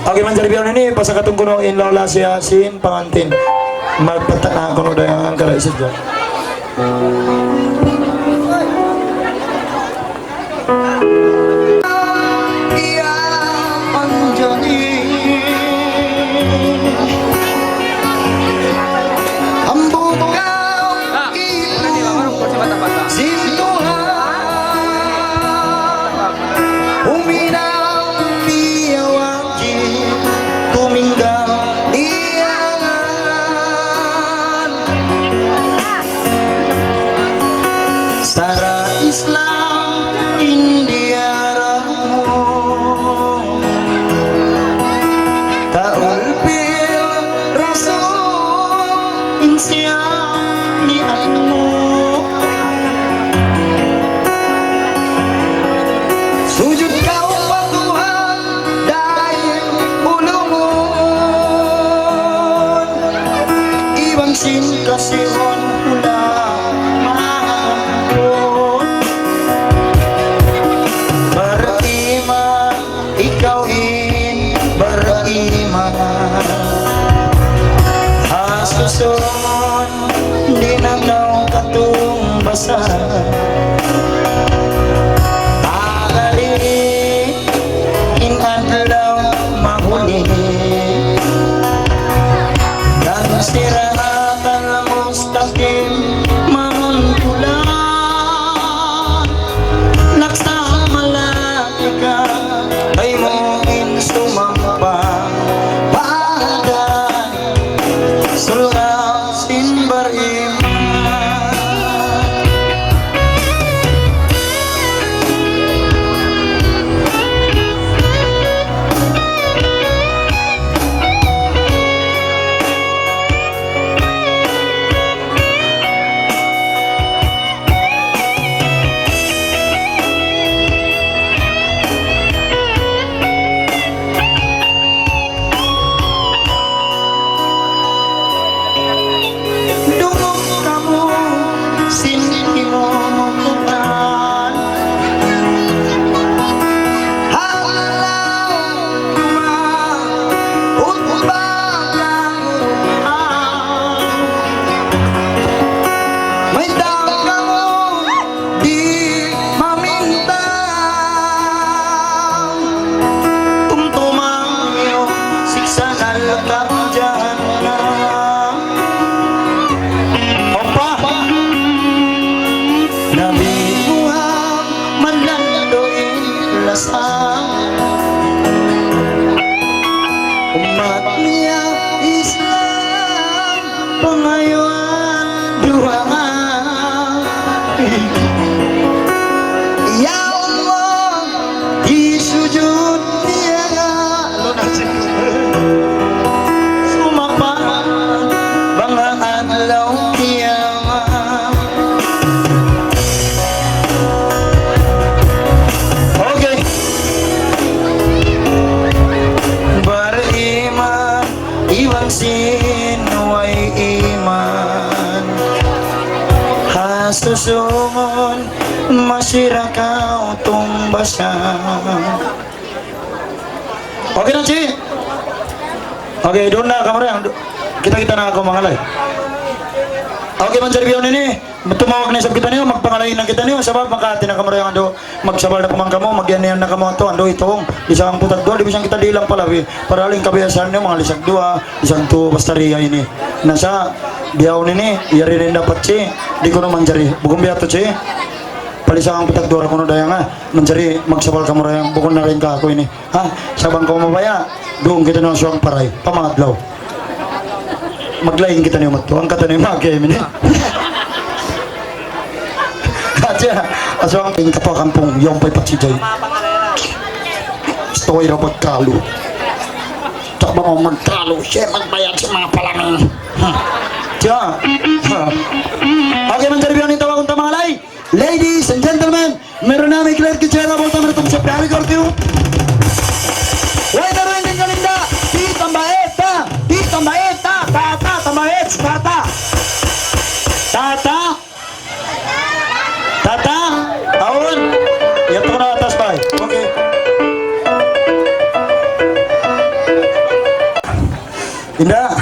Okay man jari biyaw na ni pasakatong kuno in lola siya sin pangantin. Magpatana kuno dayang ang kara isad dyan. Iya panjani ambung kau sintuhan uminaw piyawanji tuminggal iangan Sara Islam India Ramu Taul Pil Rasul Insyam ni Atmu Sujud kau patuhan Daim ulumun Ibang sin kasihon pula Mahampun Beriman Ikaw in beriman Asusun Di nanaw katung basah in adlaw mahuli dan siratan mustaqim manuntulan laksa malaika ay mungkin sumampa badan sulasin beriman. Dungog kamu sini momongan halau rumah utbakan Maitang kamu di maminta tumtumang iyo siksa nalakam jahanam Opa Nabi Muhammad landoin lasang umat niya Islam pangayuan duaan Ya Allah di sujud dia sumapan bangga adlaw kiamat. Okay. Beriman, ibang sinuway iman susungon, masira ka o tumbasan. Okay na, Chi? Okay, doon na, kamara. Kita-kita na ako, mga lay. Okay, manjari biyaw nini. Tumawag na isab kita niyo, magpangalayin na kita niyo. Sabab, makati na kamara yung ando. Magsabal na kumangka mo, magyanihan na kamo ito. Ando itong, isang putag doon, di bisang kita dilang pala. Para aling kabiyasan niyo, mga lisag dua, isang tu, basta riya ini. Nasa, biyaw nini, yari rin dapat, Chi. Di ko na manjari. Bugong biya to, Chi. Palisang ang putag dora ko no daya nga. Manjari, magsabal ka mo rin. Bukon na rin ka ako ini. Ha? Sabang ko mabaya, doon kita na suwang paray. Pamangadlaw. Maglaing kita niyo magto. Ang kata niyo mag-game ini. Katya, aswang tingin ka pa kampong yung pa'y patsijay. Gusto ko iraw pagkalo. Tsaka ba mo magkalo? Siya magbayad sa mga palaming. Tiya. Okay, manjaribiyan yung tawag kong tamalay. Ladies and gentlemen, meron namin Claire Kichera, volta meron sa Piari Corteo. Wait, naroon din kalinda. Tita Maeta. Tita Maeta. Tata, Tamaets, Tata. Tata. Tata. Aun. Ito ko na atas pa. Okay. Inda.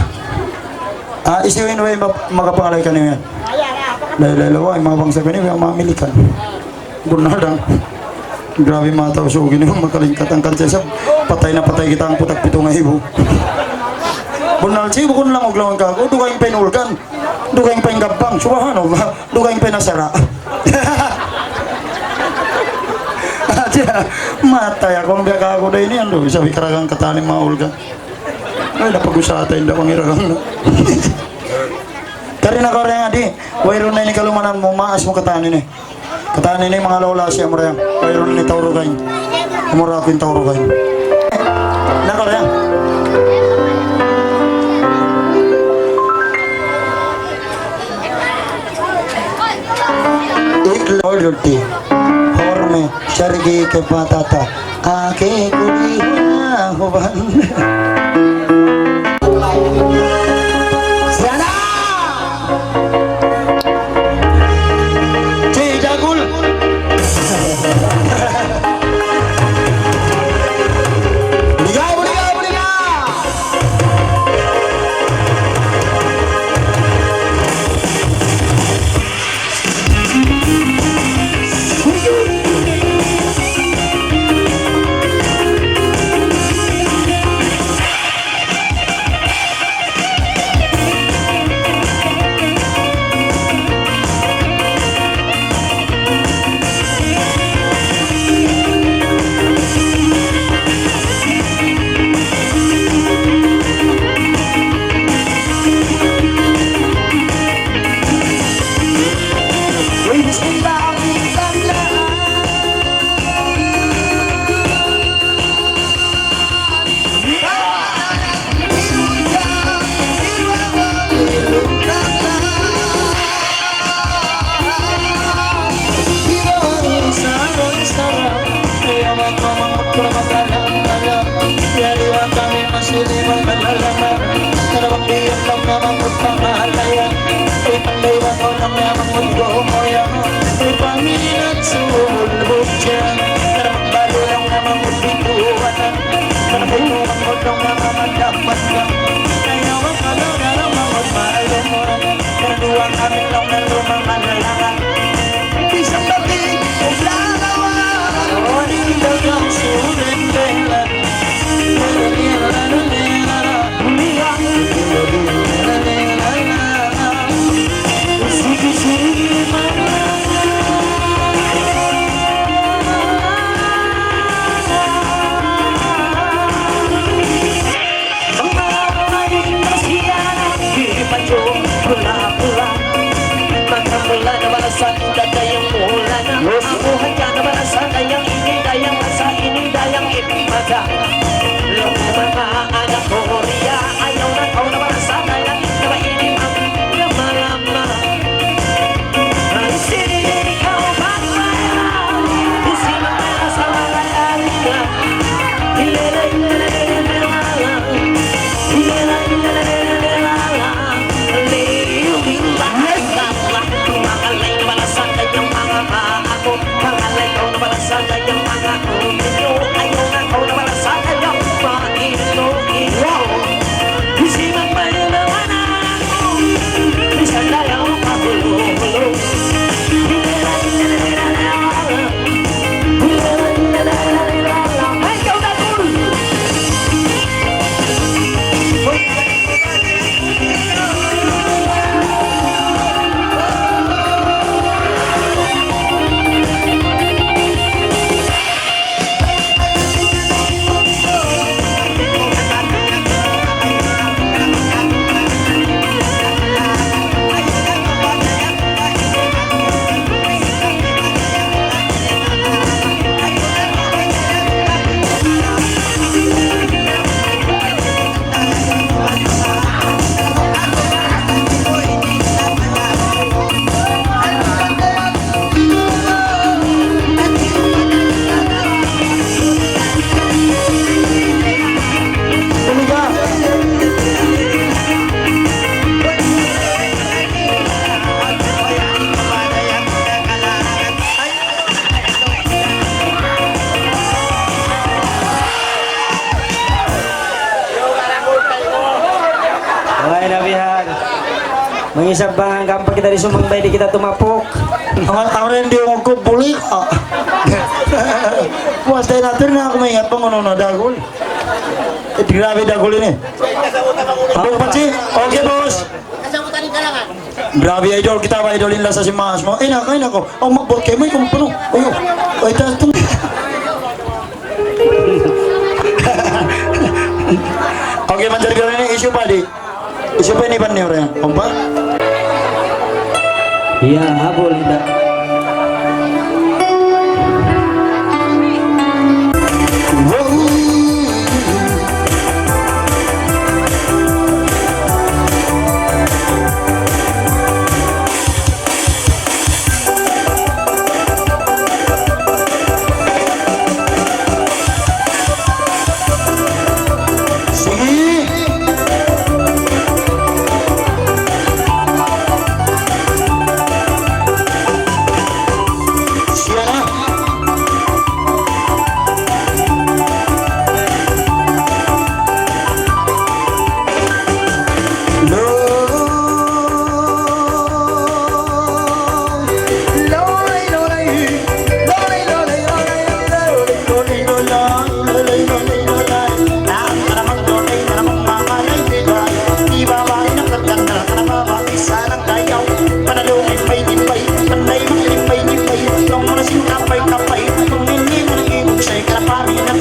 Isiwin mo yung magapangalay ka niyo yan. Lailalawa, yung mga bangsa ka niyo, yung mamilikan. Bunadang. Grabe mga tao so gini makalingkat ang kansya patay na patay kita ang putak pito nga ibo. Bunal si bukon lang og lawan ka ko dugay penulkan. Dugay penggabang suwahan o dugay penasara. Aja matay ako ng ka ako dai ni ando sabi karagang katanim maulga. Ay napag-usata inda pangiragang. Kari na ko rin adi, wayro na ni kalumanan mo maas mo katanin eh. Katanin ni mga lola siya mo rin. Wayro ni tauro kain. Umura ko yung tauro kain. Nako rin. Iklorti. Horme. Syarigi ke patata. Ake kuliha huban. Mangisab ba ang gampang kita di sumangbay di kita tumapok. Ang rin di mo ko bulik. Puwastay natin na ako may ingat pang ano na dagol. Grabe dagol ini. Abang Pachi, okay boss. Grabe idol, kita ba idolin lang sa si Mas mo. Ay nako. Ang magbot kayo mo, ikaw magpano. Ay, taas ito. Okay, manjari ka rin issue pa di. Issue pa ini ba niyo rin? Kumpa? Iya, habol kita. Sige! Siya na!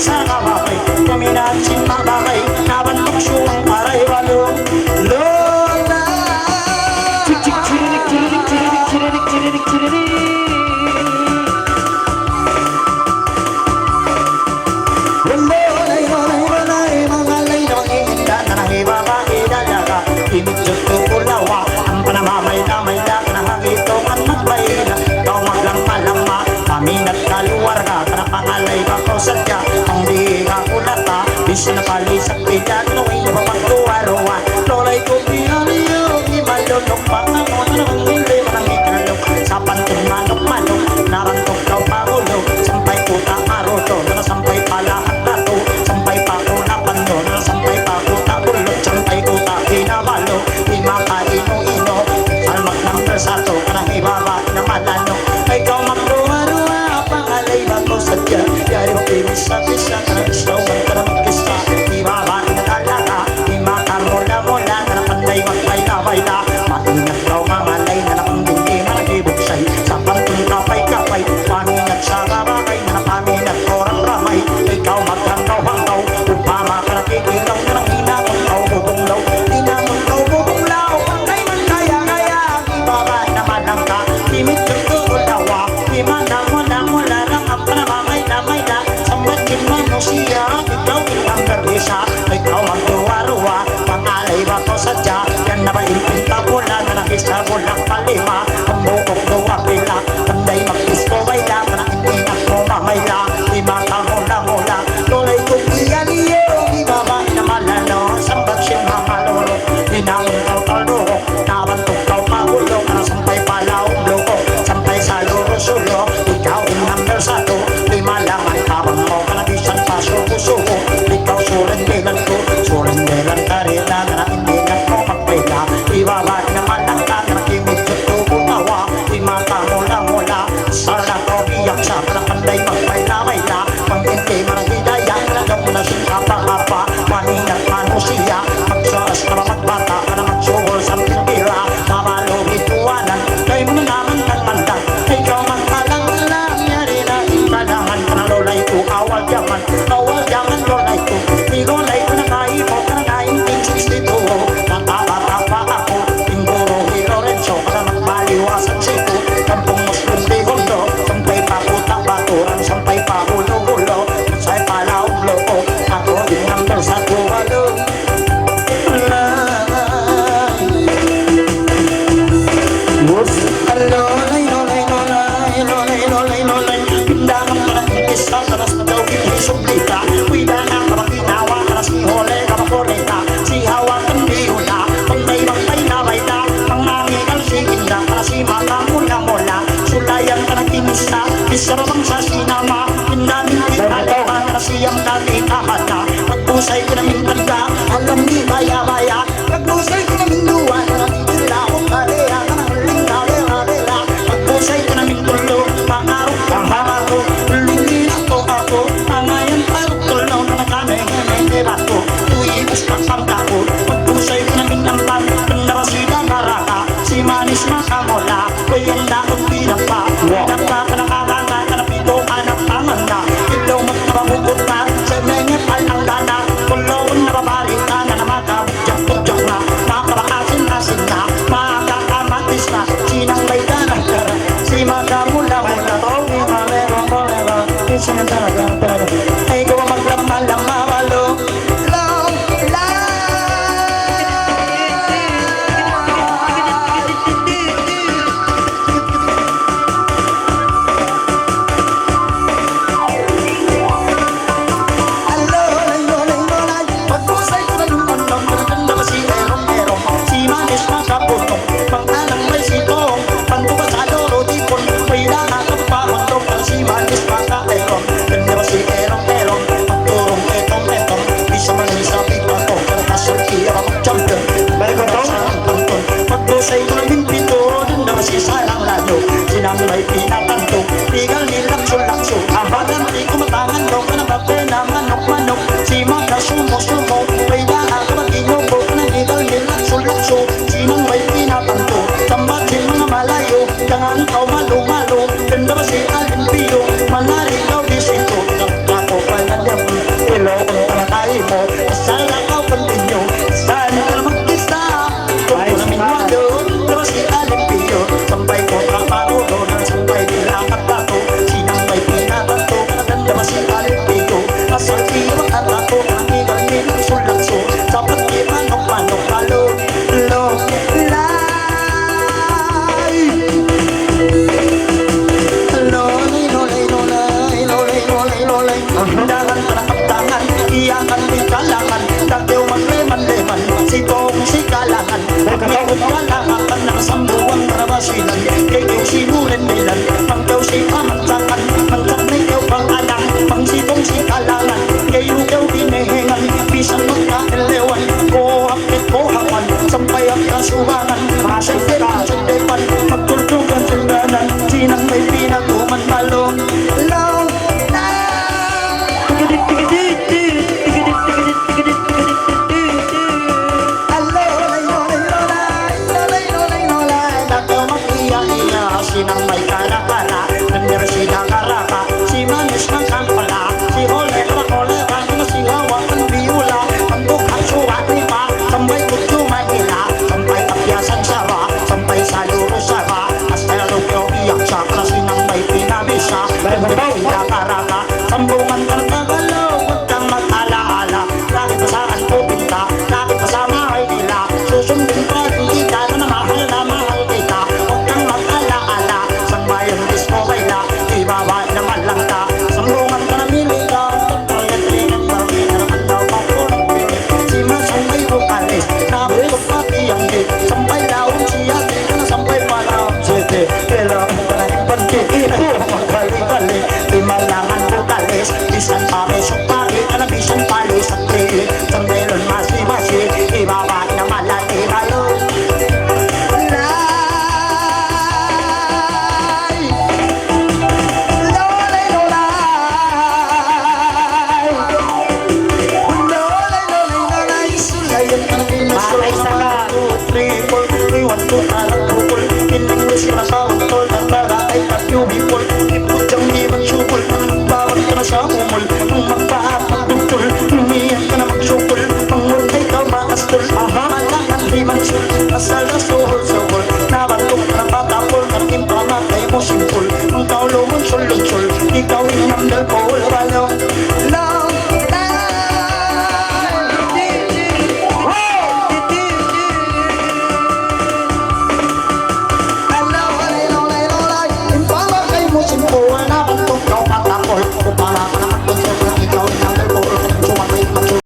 Sa kababay, kuminat sin mababay, nabantok siyang aray walong lola. Lolay, mga laynong iinda na nahibabae dalaga. Imidjot ko ulawa, ang panamamay-damay lang na hagitong ang nagbayla. Tawag lang malama, kami nagkaluwar ka, kanapangalay ka ko sadya. Ang di ka kulata, bis na palisak pidan, nung iba pagkuwaruan. Lolay ko pinaliyo, ibalolong pa ang mga nang hindi manangikalong. Sa pantong manok-manok, narantok daw pagulo. Sampay puta aroto, nasampay palahat nato. Sampay pa ko na panyo, nasampay pa ko na bulot. Sampay ko ta pinabalo, imakaino-ino. Salmak ng bersato, kanang ibaba na malano. Ikaw magruwa-ruwa, pangalay ba ko sadya. Yari mo pinisa-pisa, kanang islawan ka na magkista. Ibaba na talaga, imakamola-mola, kanang panday magbayla-bayla. Maingat daw mangalay na nakandindi managibuksay. Sa pantong kapay-kapay, paminat sa babakay na napaminat korang-ramay. Ikaw magkangkaw-hangkaw, upama ka nakikigaw na nang hinamon kaw bubunglaw. Hinamon kaw bubunglaw, kay man kaya-kaya. Ibaba naman ang ka, limit yung tuulawa. Imana-mula-mula lang ang panamamay-damay na. Sambatin man mo siya, ikaw ilang garbisa. Ikaw magruwa-ruwa, pangalay ba ko sadya. Yan na ba impinta bola, na nakisa bola palima. Ang bukok gawa pila, panday mag-isko bayla. Na hindi na ko mamayla, imata mula-mula. Tulay kong iyan-iyo, ibaba na malalo. Sambat siya mga lolo, hinangon kaw taluro. Nabantok kaw pagulo, na sampay palaong loko. Sampay sa luro-sulo, ikaw ang number 1. Lima lang ang tabang mo, kalabisan pa suko-suko. Ikaw surendelan ko, surendelan ka rin na hindi na ko magpila. Ibaba naman ang ka, nakimig ko unawa. Imata mula-mula. manis makamula Kuyan na ang pinapa Nagkakanakalangan na napito anak pangan na Ilaw magkababugot na Sa menyep ay ang gana Kulawin na babalita na namakabudyak-budyak na Makabakasin-asin na Makakamatis na Sinang may ganang pera Si magamula-mula Tawi malerong bolero Isa na talaga pero Ay gawa maglaman-lang mawalo Long Pagdusay ko ng pito, dun na masisalang lalo Sinang may pinatanto, tigal nilang sulakso Abagan di kumatangan, no ka na mapena manok-manok Si mga sumo-sumo, may daan ka mag-inubo Nangigal nilang sulakso, sinang may pinatanto Tambat si mga malayo, kangang ikaw malo-malo Ganda ba si Alvin Pio, manari ikaw disito Nagkako pa na niya, ilo kung panatay mo Asala ikaw pandinyo, saan ka na mag-isa Sampai ko kaparo ng sampay nilakat bato Sinang may pinabato Maganda ba si Alipito Asal tiro at ako Nangigal nilang sulakso Sapat di manok-manok Halo, lo, lay Lolay, lolay, lolay Lolay, lolay, lolay Dagan panakaptangan Iyakan di kalangan Dagiw magleman-leman Sitong si kalangan Magmikot kalangan Nakasambuang narabasilan Kay ikaw sinulan nilan Mangkaw si pamansakan Mangkak na ikaw pang alang Mangsitong si kalangan Kay ikaw dinihingan Bisan mo kaelewan Kohakit kohakan Sampay ang kasubangan Masagpiran sa depan Magtultugan sa ganan Sinang may pinatuman malong Long Sinang may kara-kara Nangyari si Nakaraka Si Manis ng Kampala Si Hole-Hole-Hole Ano si Hawa ang Biola Ang bukhang suwat ni Pa Sampay kutyo Manila Sampay kapyasan Sara Sampay sa Luro Sara Hasta lukyaw iyak sa Sinang may pinabisa Nangyari si Nakaraka Sambungan ka ng Tagalaw Huwag kang mag-ala-ala Kahit pa saan po pinta Kahit pa sa mahay nila Susundin pa rin kita Na mahal kita Huwag kang mag-ala-ala Bayan disco baila, ibaba naman lang ka Sambungan ka na milika Pagkayat-ringan marami na naman daw makulang pilit Si Masang may bukalis, nabutok pati ang hit Sampay laon siya, di ka na sampay pala Sete, kailangan mo ka na yung bandit Ito, magkali-kali, di malangan bukalis Bisan pare, supari, kalabisan pali sa trili Sandalon masi-masi, ibaba naman lang ibalong Masawang-tol ng para ay patyubipol Ipudyang di magsukol Bawat ka na sa umol Nung magpaapagdugtol Lumiyak ka na magsukol Pangulay ka maastol Malangan di magsul Asal na suhol-suhol Nabatok na patapol Naging pamatay mo simpol Ang kaulo mong sul-sul Ikaw inamdal ko Wala